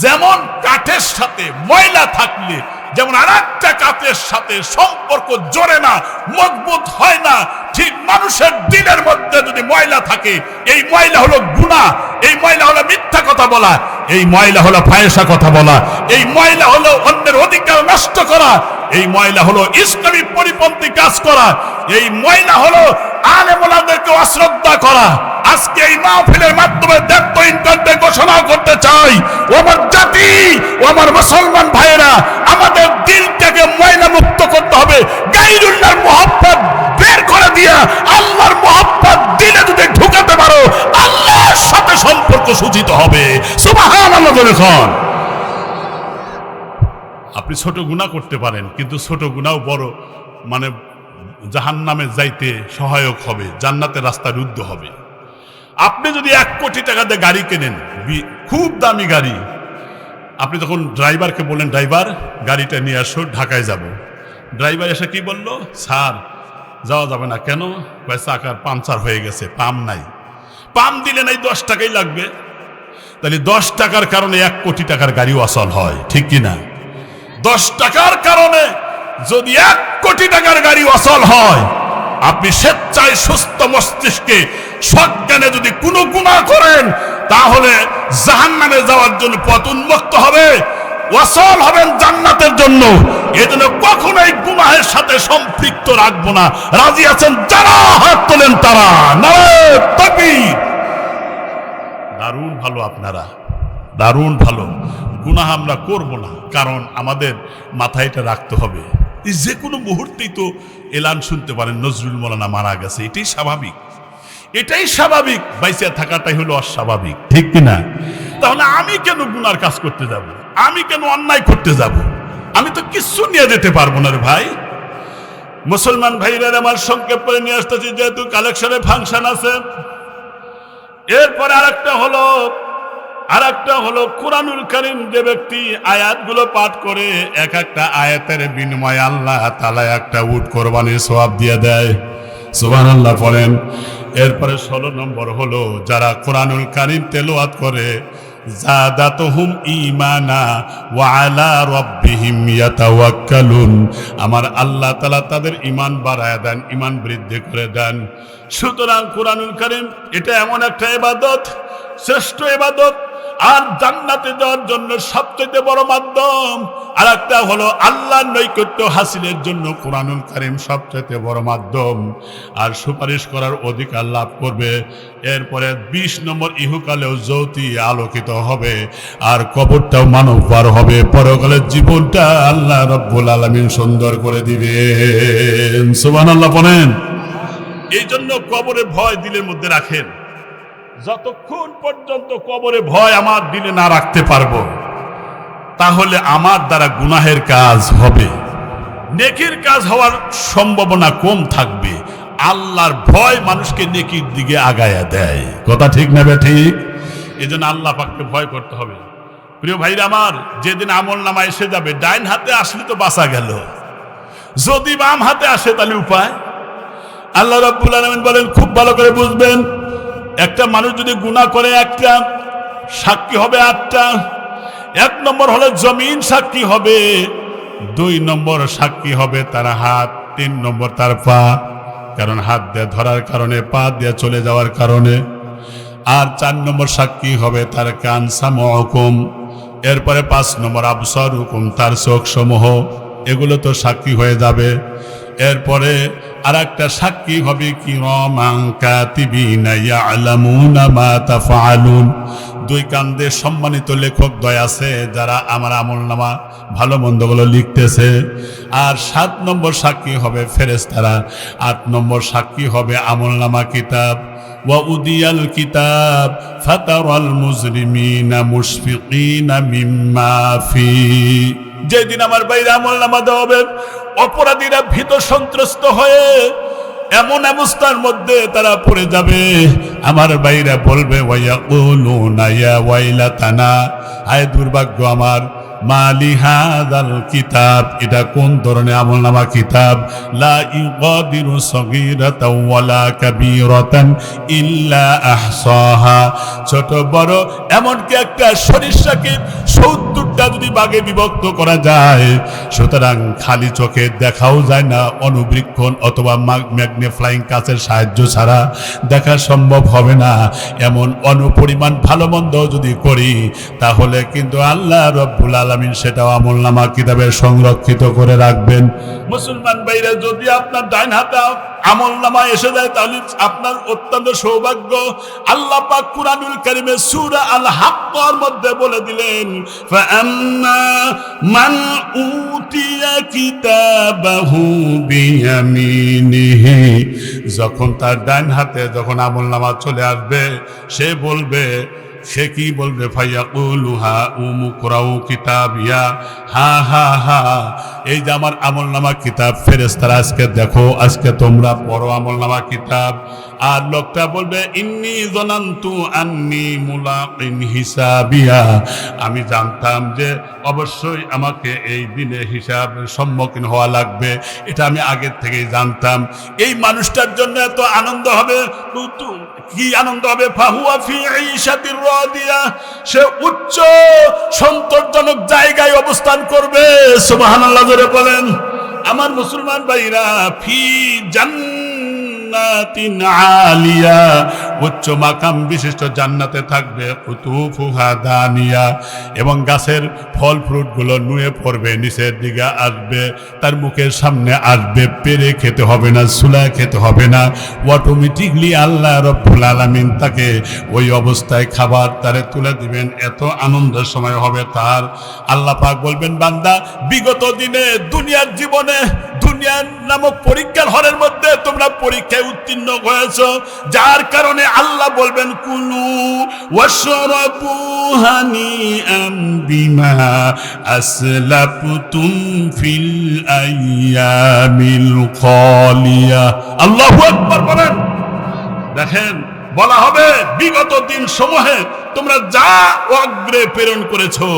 যেমন কাঠের সাথে ময়লা থাকলে যেমন আরেকটা কাঠের সাথে সম্পর্ক জোরে না, মজবুত হয় না, ঠিক মানুষের দিলের মধ্যে যদি ময়লা থাকে, এই ময়লা হলো গুনাহ, এই ময়লা হলো মিথ্যা কথা বলা, এই ময়লা হলো ফাহিশা কথা বলা, এই ময়লা হলো অন্যের অধিকার নষ্ট করা, এই ময়লা হলো ইসলামী পরিপন্থী কাজ করা, এই ময়লা হলো আলেম ওলামাদেরকে অশ্রদ্ধা করা। আজকে এই মাহফিলের মাধ্যমে দায়িত্ব ইনকান্তে ঘোষণা করতে চাই, ও আমার জাতি, ও আমার মুসলমান ভাইয়েরা, আমাদের দিলটাকে ময়লা মুক্ত করতে হবে। গায়রুল্লাহর মহব্বত বের করে দিয়া আল্লাহর মহব্বত দিলে যদি ঢুকাতে পারো, আল্লাহর সাথে সম্পর্ক সূচিত হবে। সুবহানাল্লাহ। যখন আপনি ছোট গুনাহ করতে পারেন, কিন্তু ছোট গুনাহও বড় জাহান্নামে যাইতে সহায়ক হবে, জান্নাতের রাস্তা রুদ্ধ হবে। আপনি যদি 1 কোটি টাকা দিয়ে গাড়ি কেনেন, খুব দামি গাড়ি, আপনি তখন ড্রাইভারকে বললেন, ড্রাইভার গাড়িটা নিয়ে আসো, ঢাকায় যাব। ড্রাইভার এসে কি বলল, স্যার যাওয়া যাবে না। কেন? চাকার পাংচার হয়ে গেছে, পাম্প নাই। পাম্প দিলে নাই 10 টাকাই লাগবে। তাহলে 10 টাকার কারণে 1 কোটি টাকার গাড়ি অচল হয়, ঠিক কিনা? 10 টাকার কারণে যদি 1 কোটি টাকার গাড়ি অচল হয়, আপনি স্বেচ্ছায় সুস্থ মস্তিষ্কে সজ্ঞানে যদি কোনো গুনাহ করেন তাহলে জাহান্নামে যাওয়ার জন্য পথ উন্মুক্ত হবে, ওয়াসল হবেন জান্নাতের জন্য। এজন্য কখনোই গুনাহের সাথে সম্পৃক্ত রাখবো না। রাজি আছেন যারা হাত তোলেন তারা? নারে তাকবীর। দারুণ ভালো, আপনারা দারুণ ভালো। গুনাহ আমরা করব না, কারণ আমাদের মাথায় এটা রাখতে হবে যে কোনো মুহূর্তেই তো এলান শুনতে পারেন নজরুল মৌলানা মারা গেছে। এটাই স্বাভাবিক, এটাই স্বাভাবিক। বাইসে থাকাটাই হলো অস্বাভাবিক, ঠিক কিনা? তাহলে আমি কেন গুনার কাজ করতে যাব? আমি কেন অন্যায় করতে যাব? আমি তো কিচ্ছু নিয়ে যেতে পারবো না রে ভাই। মুসলমান ভাইরা আমার সংক্ষেপ করে নিয়ে আসতেছি, যেহেতু কালেকশনে ফাংশন আছে। এরপরে আরেকটা হলো কুরআনুল কারীম যে ব্যক্তি আয়াতগুলো পাঠ করে এক একটা আয়াতের বিনিময়ে আল্লাহ তাআলা একটা উট কোরবানির সওয়াব দিয়ে দেয়। সুবহানাল্লাহ বলেন। এরপরে 16 নম্বর হলো যারা কুরআনুল কারীম তেলাওয়াত করে জাদাতুহুম ঈমানা ওয়া আলা রাব্বিহিম ইয়াতাওয়াক্কালুন। আমার আল্লাহ তাআলা তাদের ঈমান বাড়ায় দেন, ঈমান বৃদ্ধি করে দেন। সুতরাং কুরআনুল কারীম এটা এমন একটা ইবাদত, শ্রেষ্ঠ ইবাদত, আর জান্নাতে যাওয়ার জন্য সবচেয়ে বড় মাধ্যম। আর একটা হলো আল্লাহর নৈকট্য হাসিলের জন্য কুরআনুল কারীম সবচেয়ে বড় মাধ্যম, আর সুপারিশ করার অধিকার লাভ করবে। এরপরে 20 নম্বর, ইহকালেও জ্যোতি আলোকিত হবে, আর কবরটাও মানববার হবে। পরকালের জীবনটা আল্লাহ রাব্বুল আলামিন সুন্দর করে দিবেন। সুবহানাল্লাহ বলেন। এই জন্য কবরে ভয় দিলের মধ্যে রাখেন। যতক্ষণ পর্যন্ত কবরে ভয় আমার দিলে না রাখতে পারবো, তাহলে আমার দ্বারা গুনাহের কাজ হবে, নেকির কাজ হওয়ার সম্ভাবনা কম থাকবে। আল্লাহর ভয় মানুষকে নেকির দিকে আগায়া দেয়। কথা ঠিক না বে ঠিক? এই জন্য আল্লাহ পাককে ভয় করতে হবে। প্রিয় ভাইরা আমার, যেদিন আমল নামা এসে যাবে, ডাইন হাতে আসলে তো বাঁচা গেল, যদি বাম হাতে আসে তাহলে উপায়। আল্লাহ রাব্বুল আলামিন বলেন, খুব ভালো করে বুঝবেন, একটা মানুষ যদি গুনাহ করে একটা সাক্ষী হবে 8টা। 1 নম্বর হলো জমিন সাক্ষী হবে, 2 নম্বর সাক্ষী হবে তার হাত, 3 নম্বর তার পা, কারণ হাত দিয়ে ধরার কারণে, পা দিয়ে চলে যাওয়ার কারণে, আর 4 নম্বর সাক্ষী হবে তার কান, সামউকুম। এরপরে 5 নম্বর আবসারুকুম, তার চোখ সমূহ, এগুলো তো সাক্ষী হয়ে যাবে। এরপরে আর একটা সাক্ষী হবে কিরামান কাতিবিনা ইয়ালামুনা মা তাফআলুন। 2 কান্দে সম্মানিত লেখক দ্বয় আছে যারা আমার আমলনামা ভালো মন্দগুলো লিখতেছে। আর 7 নম্বর সাক্ষী হবে ফেরেশতারা। 8 নম্বর সাক্ষী হবে আমলনামা কিতাব। ওয়া উদিয়াল কিতাব ফাতারাল মুজরিমিনা মুশফিকিনা মিম্মা ফি। যেদিন আমার বাইরে আমলনামা দেওয়া হবে, অপরাধীরা ভীত সন্ত্রস্ত হয়ে এমন অবস্থার মধ্যে তারা পড়ে যাবে, আমার বাইরা বলবে ওয়ায়াকুলুনা ইয়া ওয়াইলাতানা, হায় দুর্ভাগ্য আমার, মালি হাযাল কিতাব, এটা কোন ধরনের আমলনামা কিতাব, লা ইউগাদিরু সগীরাতাও ওয়ালা কাবীরাতান ইল্লা আহসাহা। ছোট বড় এমনকি একটা সরিষাকে 70টা যদি ভাগে বিভক্ত করা যায়, সুতরাং খালি চোখে দেখাও যায় না, অনুবীক্ষণ অথবা ম্যাগনিফাইং কাচের সাহায্য ছাড়া দেখা সম্ভব হবে না। এমন অনুপরিমাণ ভালো মন্দ যদি করি, তাহলে কিন্তু আল্লাহ রাব্বুল আলামিন সেটাও আমলনামা কিতাবে সংরক্ষিত করে রাখবেন। মুসলমান ভাইরা, যদি আপনার ডাইন হাতে আমলনামা এসে যায় তাহলে আপনার অত্যন্ত সৌভাগ্য। আল্লাহ পাক কুরআনুল কারীমে সূরা আল হাক্কার মধ্যে বলে দিলেন, ফাআম্মা মান উতিয়া কিতাবাহু বিয়ামিনিহি, যখন তার ডান হাতে যখন আমলনামা চলে আসবে, সে কি বলবে, ফায়াকুলু হা উমুকরাউ কিতাবিয়া, হা হা হা, এই যে আমার আমলনামা কিতাব, ফেরেশতারা আজকে দেখো, আজকে তোমরা পড়ো আমলনামা কিতাব। আর লোকটা বলবে, ইন্নী যানানতু আন্নী মুলাকিন হিসাবিয়া, আমি জানতাম যে অবশ্যই আমাকে এই দিনে হিসাবের সম্মুখীন হওয়া লাগবে, এটা আমি আগের থেকেই জানতাম। এই মানুষটার জন্য এত আনন্দ হবে, কি আনন্দ হবে, ফাহুয়া ফি ঈশাতির রাদিয়া, সে উচ্চ সন্তোষজনক জায়গায় অবস্থান করবে। সুবহানাল্লাহ জোরে বলেন। আমার মুসলমান ভাইরা, ফি জান্নাতিন আলিয়া, উচ্চ মাকাম বিশিষ্ট জান্নাতে থাকবে কুতুফুহা দানিয়া, এবং গাছের ফল ফ্রুট গুলো নুয়ে পড়বে, নিচের দিকে আসবে, তার মুখের সামনে আসবে, পেরে খেতে হবে না, সুলা খেতে হবে না, অটোমেটিকলি আল্লাহ রাব্বুল আলামিন তাকে ওই অবস্থায় খাবার তারে তুলে দিবেন। এত আনন্দের সময় হবে তার। আল্লাহ পাক বলবেন, বান্দা বিগত দিনে দুনিয়ার জীবনে দুনিয়ার নামক পরীক্ষার হলের মধ্যে তোমরা পরীক্ষায় উত্তীর্ণ হয়েছো, যার কারণে আল্লাহ বলবেন কুলু ওয়াশরাবু হানিআম বিমা আসলাফতুম ফিল আইয়ামিল খালিয়া। আল্লাহু আকবার বলেন। দেখেন, বলা হবে বিগত দিন সমূহে তোমরা যা অগ্রে প্রেরণ করেছো,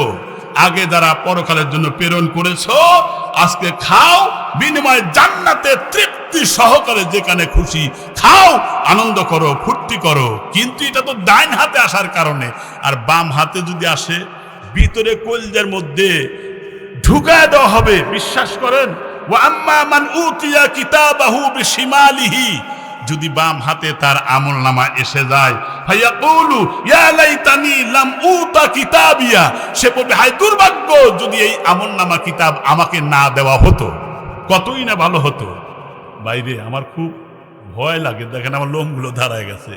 আগে যারা পরকালের জন্য প্রেরণ করেছো, আজকে খাও, বিনিময়ে জান্নাতে তৃপ্তি সহকারে যেখানে খুশি খাও, আনন্দ করো, ফুর্তি করো। কিন্তু এটা তো ডাইন হাতে আসার কারণে, আর বাম হাতে যদি আসে ভিতরে কলজার মধ্যে ঢুকায় দেওয়া হবে। বিশ্বাস করেন, ওয়া আম্মা মান উতিয়া কিতাবাহু বিশিমালিহি, যদি বাম হাতে তার আমল নামা এসে যায়, ফায়াকুলু ইয়া লাইতানি লাম উতা কিতাবিয়া, সে বলবে হায় দুর্ভাগ্য, যদি এই আমল নামা কিতাব আমাকে না দেওয়া হতো, কতই না ভালো হতো। বাইরে আমার খুব ভয় লাগে, দেখেন আমার লোমগুলো দাঁড়ায় গেছে।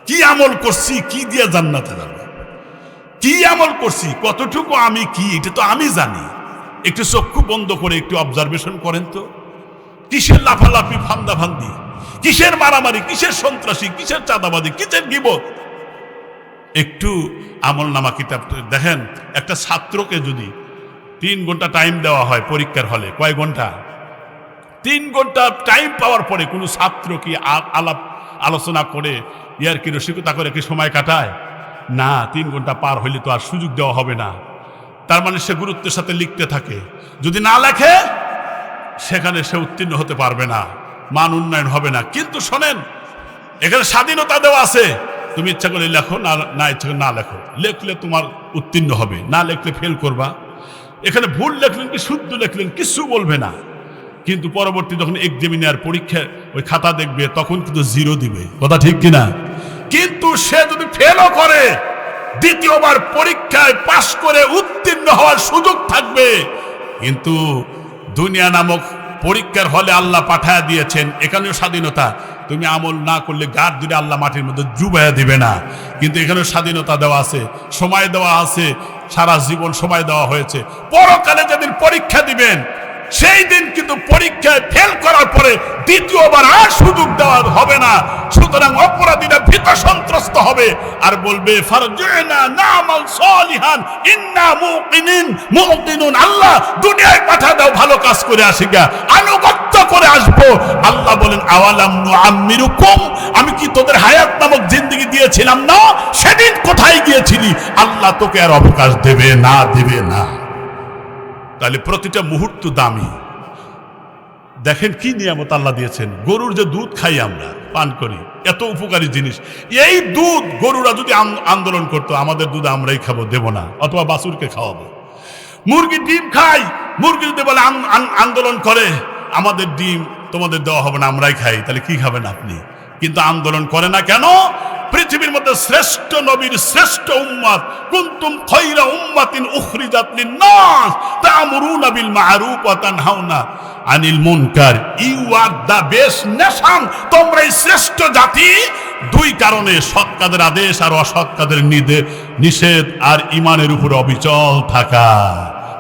কি আমল করছি, কি দিয়ে জান্নাতে যাব? কি আমল করছি, কতটুকু আমি কি, এটা তো আমি জানি। একটু চক্ষু বন্ধ করে একটু অবজারভেশন করেন তো, কিসের লাফালাফি, ফান্দাফান্দি, কিসের মারামারি, কিসের সন্ত্রাসী, কিসের চাঁদাবাদী, কিসের গীবত। একটু আমল নামা কিতাব দেখেন। একটা ছাত্রকে যদি 3 ঘন্টা টাইম দেওয়া হয় পরীক্ষার হলে, কয় ঘন্টা? 3 ঘন্টা টাইম পাওয়ার পরে কোনো ছাত্র কি আলাপ আলোচনা করে ইয়ার কি রসিকতা করে কি সময় কাটায়? না, 3 ঘন্টা পার হইলে তো আর সুযোগ দেওয়া হবে না। তার মানে সে গুরুত্বের সাথে লিখতে থাকে। যদি না লেখে সেখানে সে উত্তীর্ণ হতে পারবে না, মান উন্নয়ন হবে না। কিন্তু শোনেন, এখানে স্বাধীনতা দেওয়া আছে, তুমি ইচ্ছা করে লেখো, না ইচ্ছা করে না লেখো। লেখলে তোমার উত্তীর্ণ হবে, না লেখলে ফেল করবা। এখানে ভুল লেখলেন কি শুদ্ধ লেখলেন কিছু বলবে না, কিন্তু পরবর্তী যখন এক্সামিনার পরীক্ষায় ওই খাতা দেখবে তখন কিন্তু 0 দিবে। কথা ঠিক কিনা? কিন্তু সে যদি ফেলও করে, দ্বিতীয়বার পরীক্ষায় পাশ করে উত্তীর্ণ হওয়ার সুযোগ থাকবে। কিন্তু দুনিয়া নামক পরীক্ষার হলে আল্লাহ পাঠায়া দিয়েছেন, এখানেও স্বাধীনতা। তুমি আমল না করলে গাঢ় দিলে আল্লাহ মাটির মধ্যে ডুবাইয়া দিবে না। কিন্তু এখানেও স্বাধীনতা দেওয়া আছে, সময় দেওয়া আছে, সারা জীবন সময় দেওয়া হয়েছে। পরকালে যেদিন পরীক্ষা দিবেন সেই দিন কিন্তু পরীক্ষায় ফেল করার পরে দ্বিতীয়বার আর সুযোগ দেওয়া হবে না। সুতরাং অপরাধীরা ভীত সন্ত্রস্ত হবে আর বলবে ফারজিনা নামাল সালিহান ইন্না মুকিনুন। আল্লাহ দুনিয়ায় পাঠা দাও, ভালো কাজ করে আসি গা, আনুগত্য করে আসবো। আল্লাহ বলেন আওয়ালাম নুআম্মিরুকুম, আমি কি তোদের হায়াত নামক জিন্দেগি দিয়েছিলাম না? সেদিন কোথায় গিয়েছিলি? আল্লাহ তোকে আর অবকাশ দেবে না, দেবে না। তাহলে প্রতিটা মুহূর্ত দামি। দেখেন কি নিয়ামত আল্লাহ দিয়েছেন। গরুর যে দুধ খাই আমরা, পান করি, এত উপকারী জিনিস। এই দুধ গরুরা যদি আন্দোলন করতো, আমাদের দুধ আমরাই খাবো, দেব না, অথবা বাছুরকে খাওয়াবো। মুরগি ডিম খাই, মুরগি যদি বলে আন্দোলন করে আমাদের ডিম তোমাদের দেওয়া হবে না, আমরাই খাই, তাহলে কি খাবেন আপনি? কিন্তু আন্দোলন করে না কেন? পৃথিবীর মধ্যে শ্রেষ্ঠ নবীর শ্রেষ্ঠ উম্মত, কুনতুম খায়রা উম্মাতিন উখরিজাত লিন-নাস তা'মুরুনা বিল মা'রুফ ওয়া তানহাউনা আনিল মুনকার। You are the best nation, তোমরাই শ্রেষ্ঠ জাতি। 2 কারণে, সৎ কাজের আদেশ আর অসৎ কাজের নিষেধ, আর ইমানের উপর অবিচল থাকা।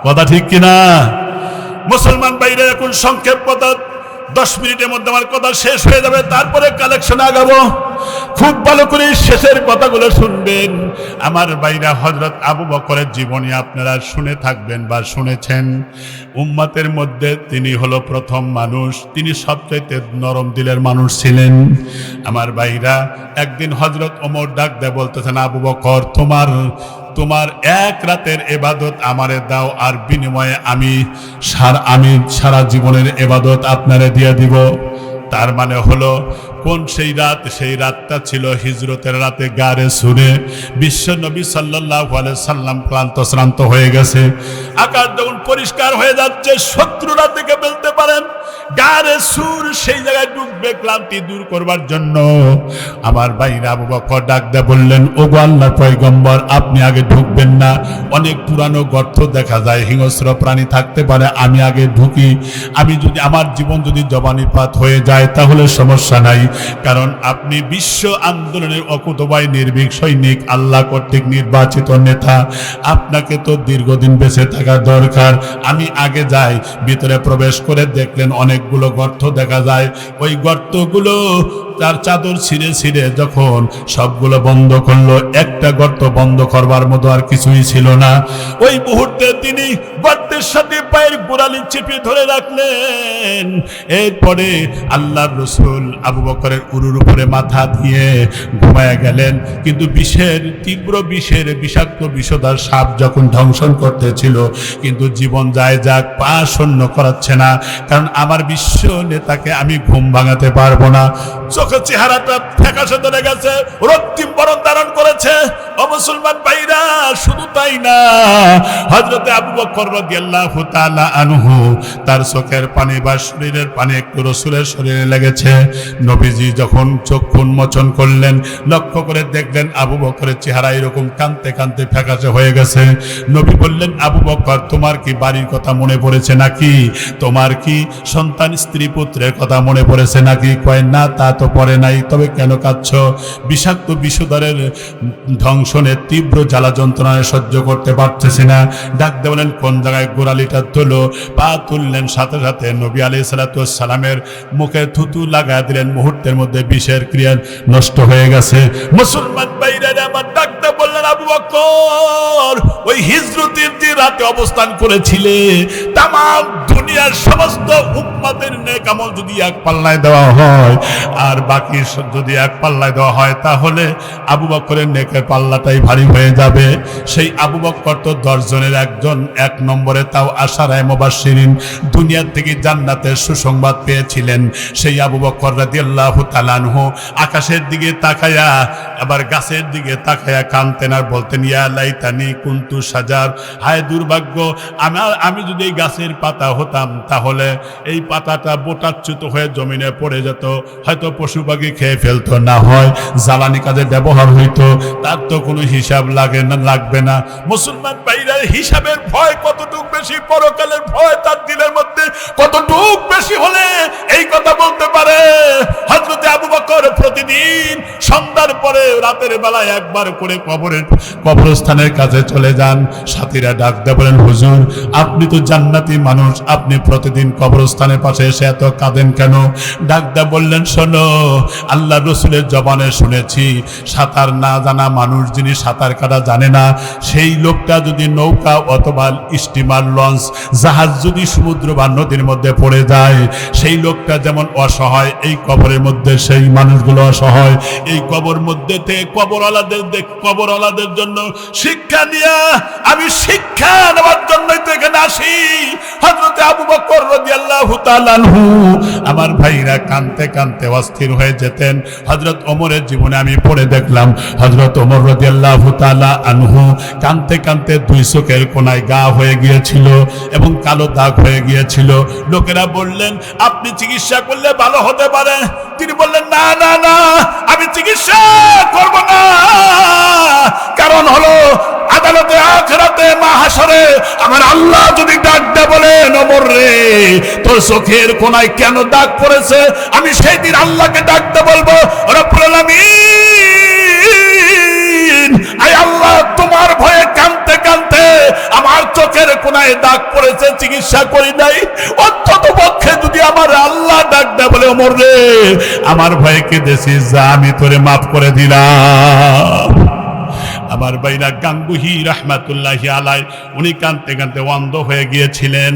কথা ঠিক কিনা? মুসলমান ভাইরা, এখন সংক্ষেপ কথা, 10 মিনিটের মধ্যে আমার কথা শেষ হয়ে যাবে, তারপরে কালেকশন আগাবো। খুব ভালো করে শেষের কথাগুলো শুনবেন আমার ভাইরা। হযরত আবু বকরের জীবনী আপনারা শুনে থাকবেন বা শুনেছেন। উম্মতের মধ্যে তিনি হলো প্রথম মানুষ, তিনি সবচাইতে নরম দিলের মানুষ ছিলেন। আমার ভাইরা, একদিন হযরত ওমর ডাক দেয়, বলতেছেন আবু বকর, তোমার 1 রাতের ইবাদত আমারে দাও, আর বিনিময়ে আমি সারা জীবনের ইবাদত আপনারে দিয়ে দিব। তার মানে হলো কোন সেই রাত? সেই রাতটা ছিল হিজরতের রাতে গারে সুরে। বিশ্ব নবী সাল্লাল্লাহু আলাইহি সাল্লাম ক্লান্ত শ্রান্ত হয়ে গেছে। আকাশ যখন পরিষ্কার হয়ে যাচ্ছে, শত্রুরা দেখে ফেলতে পারেন, গারে সুর সেই জায়গায় ডুববে ক্লান্তি দূর করবার জন্য। আমার ভাইরা আবু বকর ডাক দিয়ে বললেন, ওগো আল্লাহর পয়গম্বর, আপনি আগে ঢুকবেন না? অনেক পুরানো গর্ত দেখা যায়, হিংস্র প্রাণী থাকতে পারে, আমি আগে ঢুকি। আমি যদি আমার জীবন যদি জবানিপাত হয়ে যায় তাহলে সমস্যা নাই, কারণ আপনি বিশ্ব আন্দোলনের অকুতোভয় নির্ভীক সৈনিক, আল্লাহ কর্তৃক নির্বাচিত নেতা, আপনাকে তো দীর্ঘদিন বেঁচে থাকা দরকার। আমি আগে যাই। ভিতরে প্রবেশ করে দেখলেন অনেকগুলো গর্ত দেখা যায়। ওই গর্তগুলো তার চাদর ছিঁড়ে ছিঁড়ে যখন সবগুলো বন্ধ করলো, একটা গর্ত বন্ধ করবার মতো আর কিছুই ছিল না। ওই মুহূর্তে তিনি গর্তের সাথে পায়ের গোড়ালি চেপে ধরে রাখলেন। এরপরে আল্লাহর রাসূল আবু বকরের উরুর উপরে মাথা দিয়ে ঘুমায় গেলেন। কিন্তু তীব্র বিষাক্ত বিষধর সাপ যখন ধ্বংসন করতেছিল, কিন্তু জীবন যায় যাক, পা শূন্য করাচ্ছে না, কারণ আমার বিশ্ব নেতাকে আমি ঘুম ভাঙাতে পারবো না। চোখের চেহারাটা ফ্যাকাশে ধরে গেছে, রক্তিম বরণ ধারণ করেছে। ও মুসলমান ভাইরা, শুধু তাই না, হযরতে আবু বকর রাদিয়াল্লাহু তাআলা আনহু তার চোখের পানি বা শরীরের পানি একটু রাসূলের শরীরে লেগেছে। নবীজি যখন চক্ষু উন্মোচন করলেন, লক্ষ্য করে দেখলেন আবু বকরের চেহারা এরকম কাঁদতে কাঁদতে ফ্যাকাশে হয়ে গেছে। নবী বললেন, আবু বকর, তোমার কি বাড়ির কথা মনে পড়েছে নাকি? তোমার কি সন্তান স্ত্রী পুত্রের কথা মনে পড়েছে নাকি? কয়, না, তা তো পড়ে নাই। তবে কেন কাঁদছ? বিষাক্ত বিষধরের ধ্বংসনের তীব্র জ্বালা যন্ত্রণায় সহ্য করতে পারতেছি না। ডাক দিয়ে বলেন, কোন জায়গায় গোড়ালিটা তোলো। পা তুললেন, সাথে সাথে নবী আলাইহিস সালাতু ওয়াস সালামের মুখে থুতু লাগা দিলেন। মুহূর্তের মধ্যে বিষের ক্রিয়া নষ্ট হয়ে গেছে। মুসলমান ভাইরা আমার, ডাক দিয়ে বললেন, আবু বকর, ওই হিজরতের যে রাতে অবস্থান করেছিলে, তামাম দুনিয়ার সমস্ত উম্মতের নেক আমল যদি এক পাল্লায় দেওয়া হয় আর বাকি যদি এক পাল্লায় দেওয়া হয়, তাহলে আবু বকরের নেকের পাল্লাটাই ভারী হয়ে যাবে। সেই আবু বকর তো 10 জনের একজন, 1 নম্বরে, তাও আশারায়ে মুবাশশিরিন, দুনিয়ার থেকে জান্নাতের সুসংবাদ পেয়েছিলেন। সেই আবু বকর রাদিয়াল্লাহু তাআলা আনহু আকাশের দিকে তাকায়া, আবার গাছের দিকে তাকায়া কানতেন আর বলতেন, ইয়া লাইতানি কুনতু সাজার, হায় দুর্ভাগ্য, আমি যদি এই গাছের পাতা হতাম, তাহলে এই পাতাটা বোটাচ্যুত হয়ে জমিনে পড়ে যেত, হয়তো পশু পাখি খেয়ে ফেলতো, না হয় জ্বালানি কাজে ব্যবহার হইতো, তার তো কোনো হিসাব লাগবে না। মুসলমান ভাইরা, হিসাবের ভয় কতটুকু বেশি, পরকালের ভয় তার দিলের মধ্যে কতটুকু বেশি হলে এই কথা বলতে পারে। হযরতে আবু বকর প্রতিদিন সন্ধ্যার পরে রাতের বেলায় একবার করে কবরস্থানের কাছে চলে যান। সাথীরা ডাক দিয়ে বলেন, হুজুর, আপনি তো জান্নাতি মানুষ, আপনি প্রতিদিন কবরস্থানের পাশে এসে এত কাঁদেন কেন? ডাক দিয়ে বললেন, শোনো, আল্লাহ রসুলের জবানে শুনেছি, সাঁতার না জানা মানুষ যিনি সাঁতার কাটা জানে না, সেই লোকটা যদি নৌকা অথবা স্টিমার, লঞ্চ, জাহাজ যদি সমুদ্র বা নদীর মধ্যে পড়ে যায়, সেই লোকটা যেমন অসহায়, এই কবরের মধ্যে সেই মানুষগুলো অসহায়। এই কবর মধ্যে থেকে কবরওয়ালাদের জন্য শিক্ষা নিয়ে আমি শিক্ষা নেওয়ার জন্যই তো এখানে আসি। হযরতে আবু বকর রাদিয়াল্লাহু তাআলা আনহু আমার ভাইরা কাঁদতে কাঁদতে অস্থির হয়ে যেতেন। হযরত ওমরের জীবনে আমি পড়ে দেখলাম, হযরত ওমর রাদিয়াল্লাহু তাআলা আনহু কাঁদতে কাঁদতে 2 চোখের কোনায় গা হয়ে গিয়েছিল এবং কালো দাগ হয়ে গিয়েছিল। লোকেরা বললেন, আপনি চিকিৎসা করলে ভালো হতে পারে। তিনি বললেন, না না না, আমি চিকিৎসা করব না। কারণ হলো, আদালতে আখিরাতে মাহশরে আমার আল্লাহ যদি ডাক দেয় বলেন, ওমর রে, তোর চোখের কোনায় কেন দাগ পড়েছে, আমি সেই দিন আল্লাহকে ডাক দিয়ে বলবো, রব্বুল আলামিন, আয় আল্লাহ, তোমার ভয়ে কাঁদতে কাঁদতে আমার চোখের কোনায় দাগ পড়েছে, চিকিৎসা করি নাই। অন্তত পক্ষে যদি আমার আল্লাহ ডাক দেয় বলে, ওমর রে, আমার ভয়ে কেঁদেছিস, যা, আমি তোরে মাফ করে দিলাম। আমার ভাইরা গাঙ্গুহি রাহমাতুল্লাহি আলাই উনি কাঁদতে কাঁদতে অন্ধ হয়ে গিয়েছিলেন।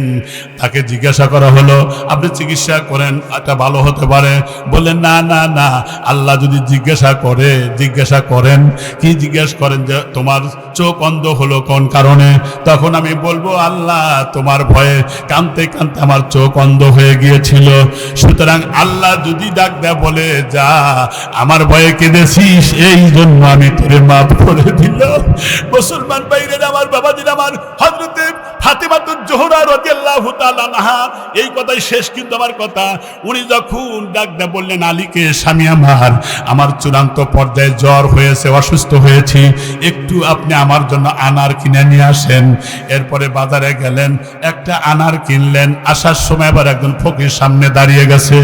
তাকে জিজ্ঞাসা করা হলো, আপনি চিকিৎসা করেন, এটা ভালো হতে পারে? বললেন না না না, আল্লাহ যদি জিজ্ঞাসা করেন, কি জিজ্ঞাসা করেন যে তোমার চোখ অন্ধ হলো কোন কারণে, তখন আমি বলবো আল্লাহ তোমার ভয়ে কাঁদতে কাঁদতে আমার চোখ অন্ধ হয়ে গিয়েছিল। সুতরাং আল্লাহ যদি ডাক দেয় বলে যা আমার ভয়ে কেঁদেছিস এই জন্য আমি তোরে মাফ করে দিলাম। মুসলমান ভাইরা আমার, বাবাজিরা আমার, হযরতে ফাতেমাতুজ জোহরা রাদিয়াল্লাহু তাআলা আনহা, এই কথাই শেষ কিন্তু আমার কথা। উনি যখন ডাক দেয় বললেন আলীকে, স্বামী আমার চূড়ান্ত পর্যায়ে জ্বর হয়েছে, অসুস্থ হয়েছি, একটু আপনি আমার জন্য আনার কিনে নিয়ে আসেন। এরপরে বাজারে গেলেন, একটা আনার কিনলেন। আসার সময় আবার একজন ফকির সামনে দাঁড়িয়ে গেছে,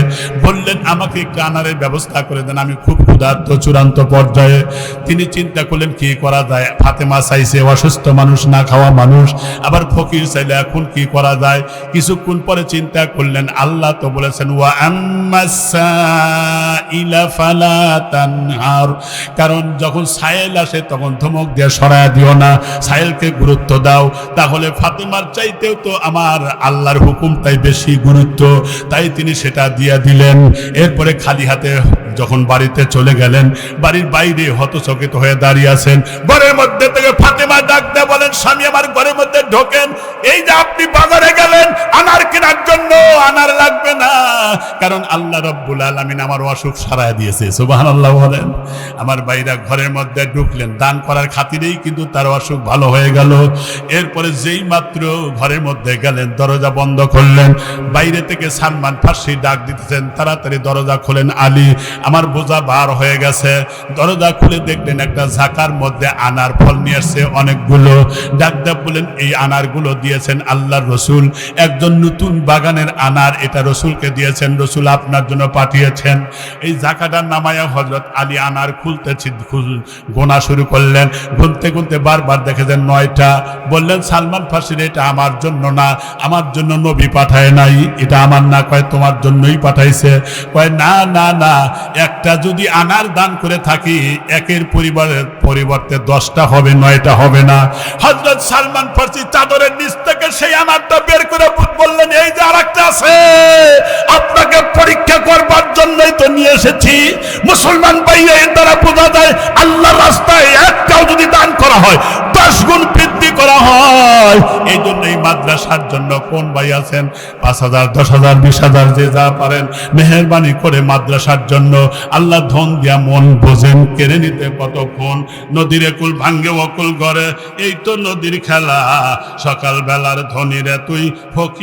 বললেন আমাকে একটু আনারের ব্যবস্থা করে দেন, আমি খুব ক্ষুধার্ত চূড়ান্ত পর্যায়ে। তিনি চিন্তা করলেন কি করা যায়, ফাতেমা চাইছে, অসুস্থ মানুষ, না খাওয়া মানুষ, আবার ফকির চাইলে, এখন কি করা যায়? কিছুক্ষণ পরে চিন্তা করলেন আল্লাহ তো বলেছেন ওয়া আম্মাসাইলা ফালা তানহার, কারণ যখন সায়েল আসে তখন ধমক দিয়ে সরায়া দিও না, সায়েলকে গুরুত্ব দাও। তাহলে ফাতেমার চাইতেও তো আমার আল্লাহর হুকুমটাই বেশি গুরুত্ব, তাই তিনি সেটা দিয়ে দিলেন। এরপরে খালি হাতে যখন বাড়িতে চলে গেলেন, বাড়ির বাইরে হতচকিত হয়ে দাঁড়িয়ে আছেন। ঘরের মধ্যে থেকে ফাতেমা ডাক দেয় বলেন স্বামী আমার ঘরের মধ্যে ঢোকেন, এই যে আপনি বাজারে গেলেন আনার কেনার জন্য, আনার লাগবে না, কারণ আল্লাহ রাব্বুল আলামিন আমার অসুখ সারায় দিয়েছে। সুবহানাল্লাহ বলেন। আমার ভাইরা ঘরের মধ্যে ঢুকলেন, দান করার খাতিরেই কিন্তু তার অসুখ ভালো হয়ে গেল। এরপরে যেই মাত্র ঘরের মধ্যে গেলেন, দরজা বন্ধ করলেন, বাইরে থেকে সালমান ফার্সি ডাক দিতেছেন, তাড়াতাড়ি দরজা খোলেন আলী, আমার বোঝা বার হয়ে গেছে। দরজা খুলে দেখলেন একটা ঝাঁকার মধ্যে আনার ফল নিয়ে আসছে অনেকগুলো। ডাক দেব বলেন এই আনারগুলো দিয়েছেন আল্লাহর রসুল, একজন নতুন বাগানের আনার, এটা রসুলকে দিয়েছেন, রসুল আপনার জন্য পাঠিয়েছেন। এই ঝাঁকাটা নামায়া হযরত আলী আনার খুলতেছি, গোনা শুরু করলেন, গুনতে গুনতে বারবার দেখেছেন 9টা। বললেন সালমান ফার্সির এটা আমার জন্য না, আমার জন্য নবী পাঠায় নাই, এটা আমার না, কয় তোমার জন্যই পাঠাইছে। কয় না না না, একটা যদি আনার দান করে থাকি একের পরিবর্তে 10টা হবে, 9টা হবে না। হযরত সালমান ফার্সি চাদরের নিচ থেকে সেই আনারটা বের করে বললেন এই যে আরেকটা আছে, আপনাকে পরীক্ষা করবার জন্যই তো নিয়ে এসেছি। মুসলমান ভাইরা এর দ্বারা বোঝা যায় আল্লাহর রাস্তায় একটাও যদি দান করা হয় 10 গুণ বৃদ্ধি করা হয়। এই জন্য এই মাদ্রাসার জন্য কোন ভাই আছেন 5,000, 10,000, 20,000 যে যা পারেন মেহেরবানি করে মাদ্রাসার জন্য। আল্লাহ ধন দিয়া মন বোঝেন, কেড়ে নিতে কতক্ষণ। নদীর একুল ভাঙ্গে অকুল গড়ে, এই তো নদীর খেলা, সকাল বেলার ধনীরে তুই ফকির।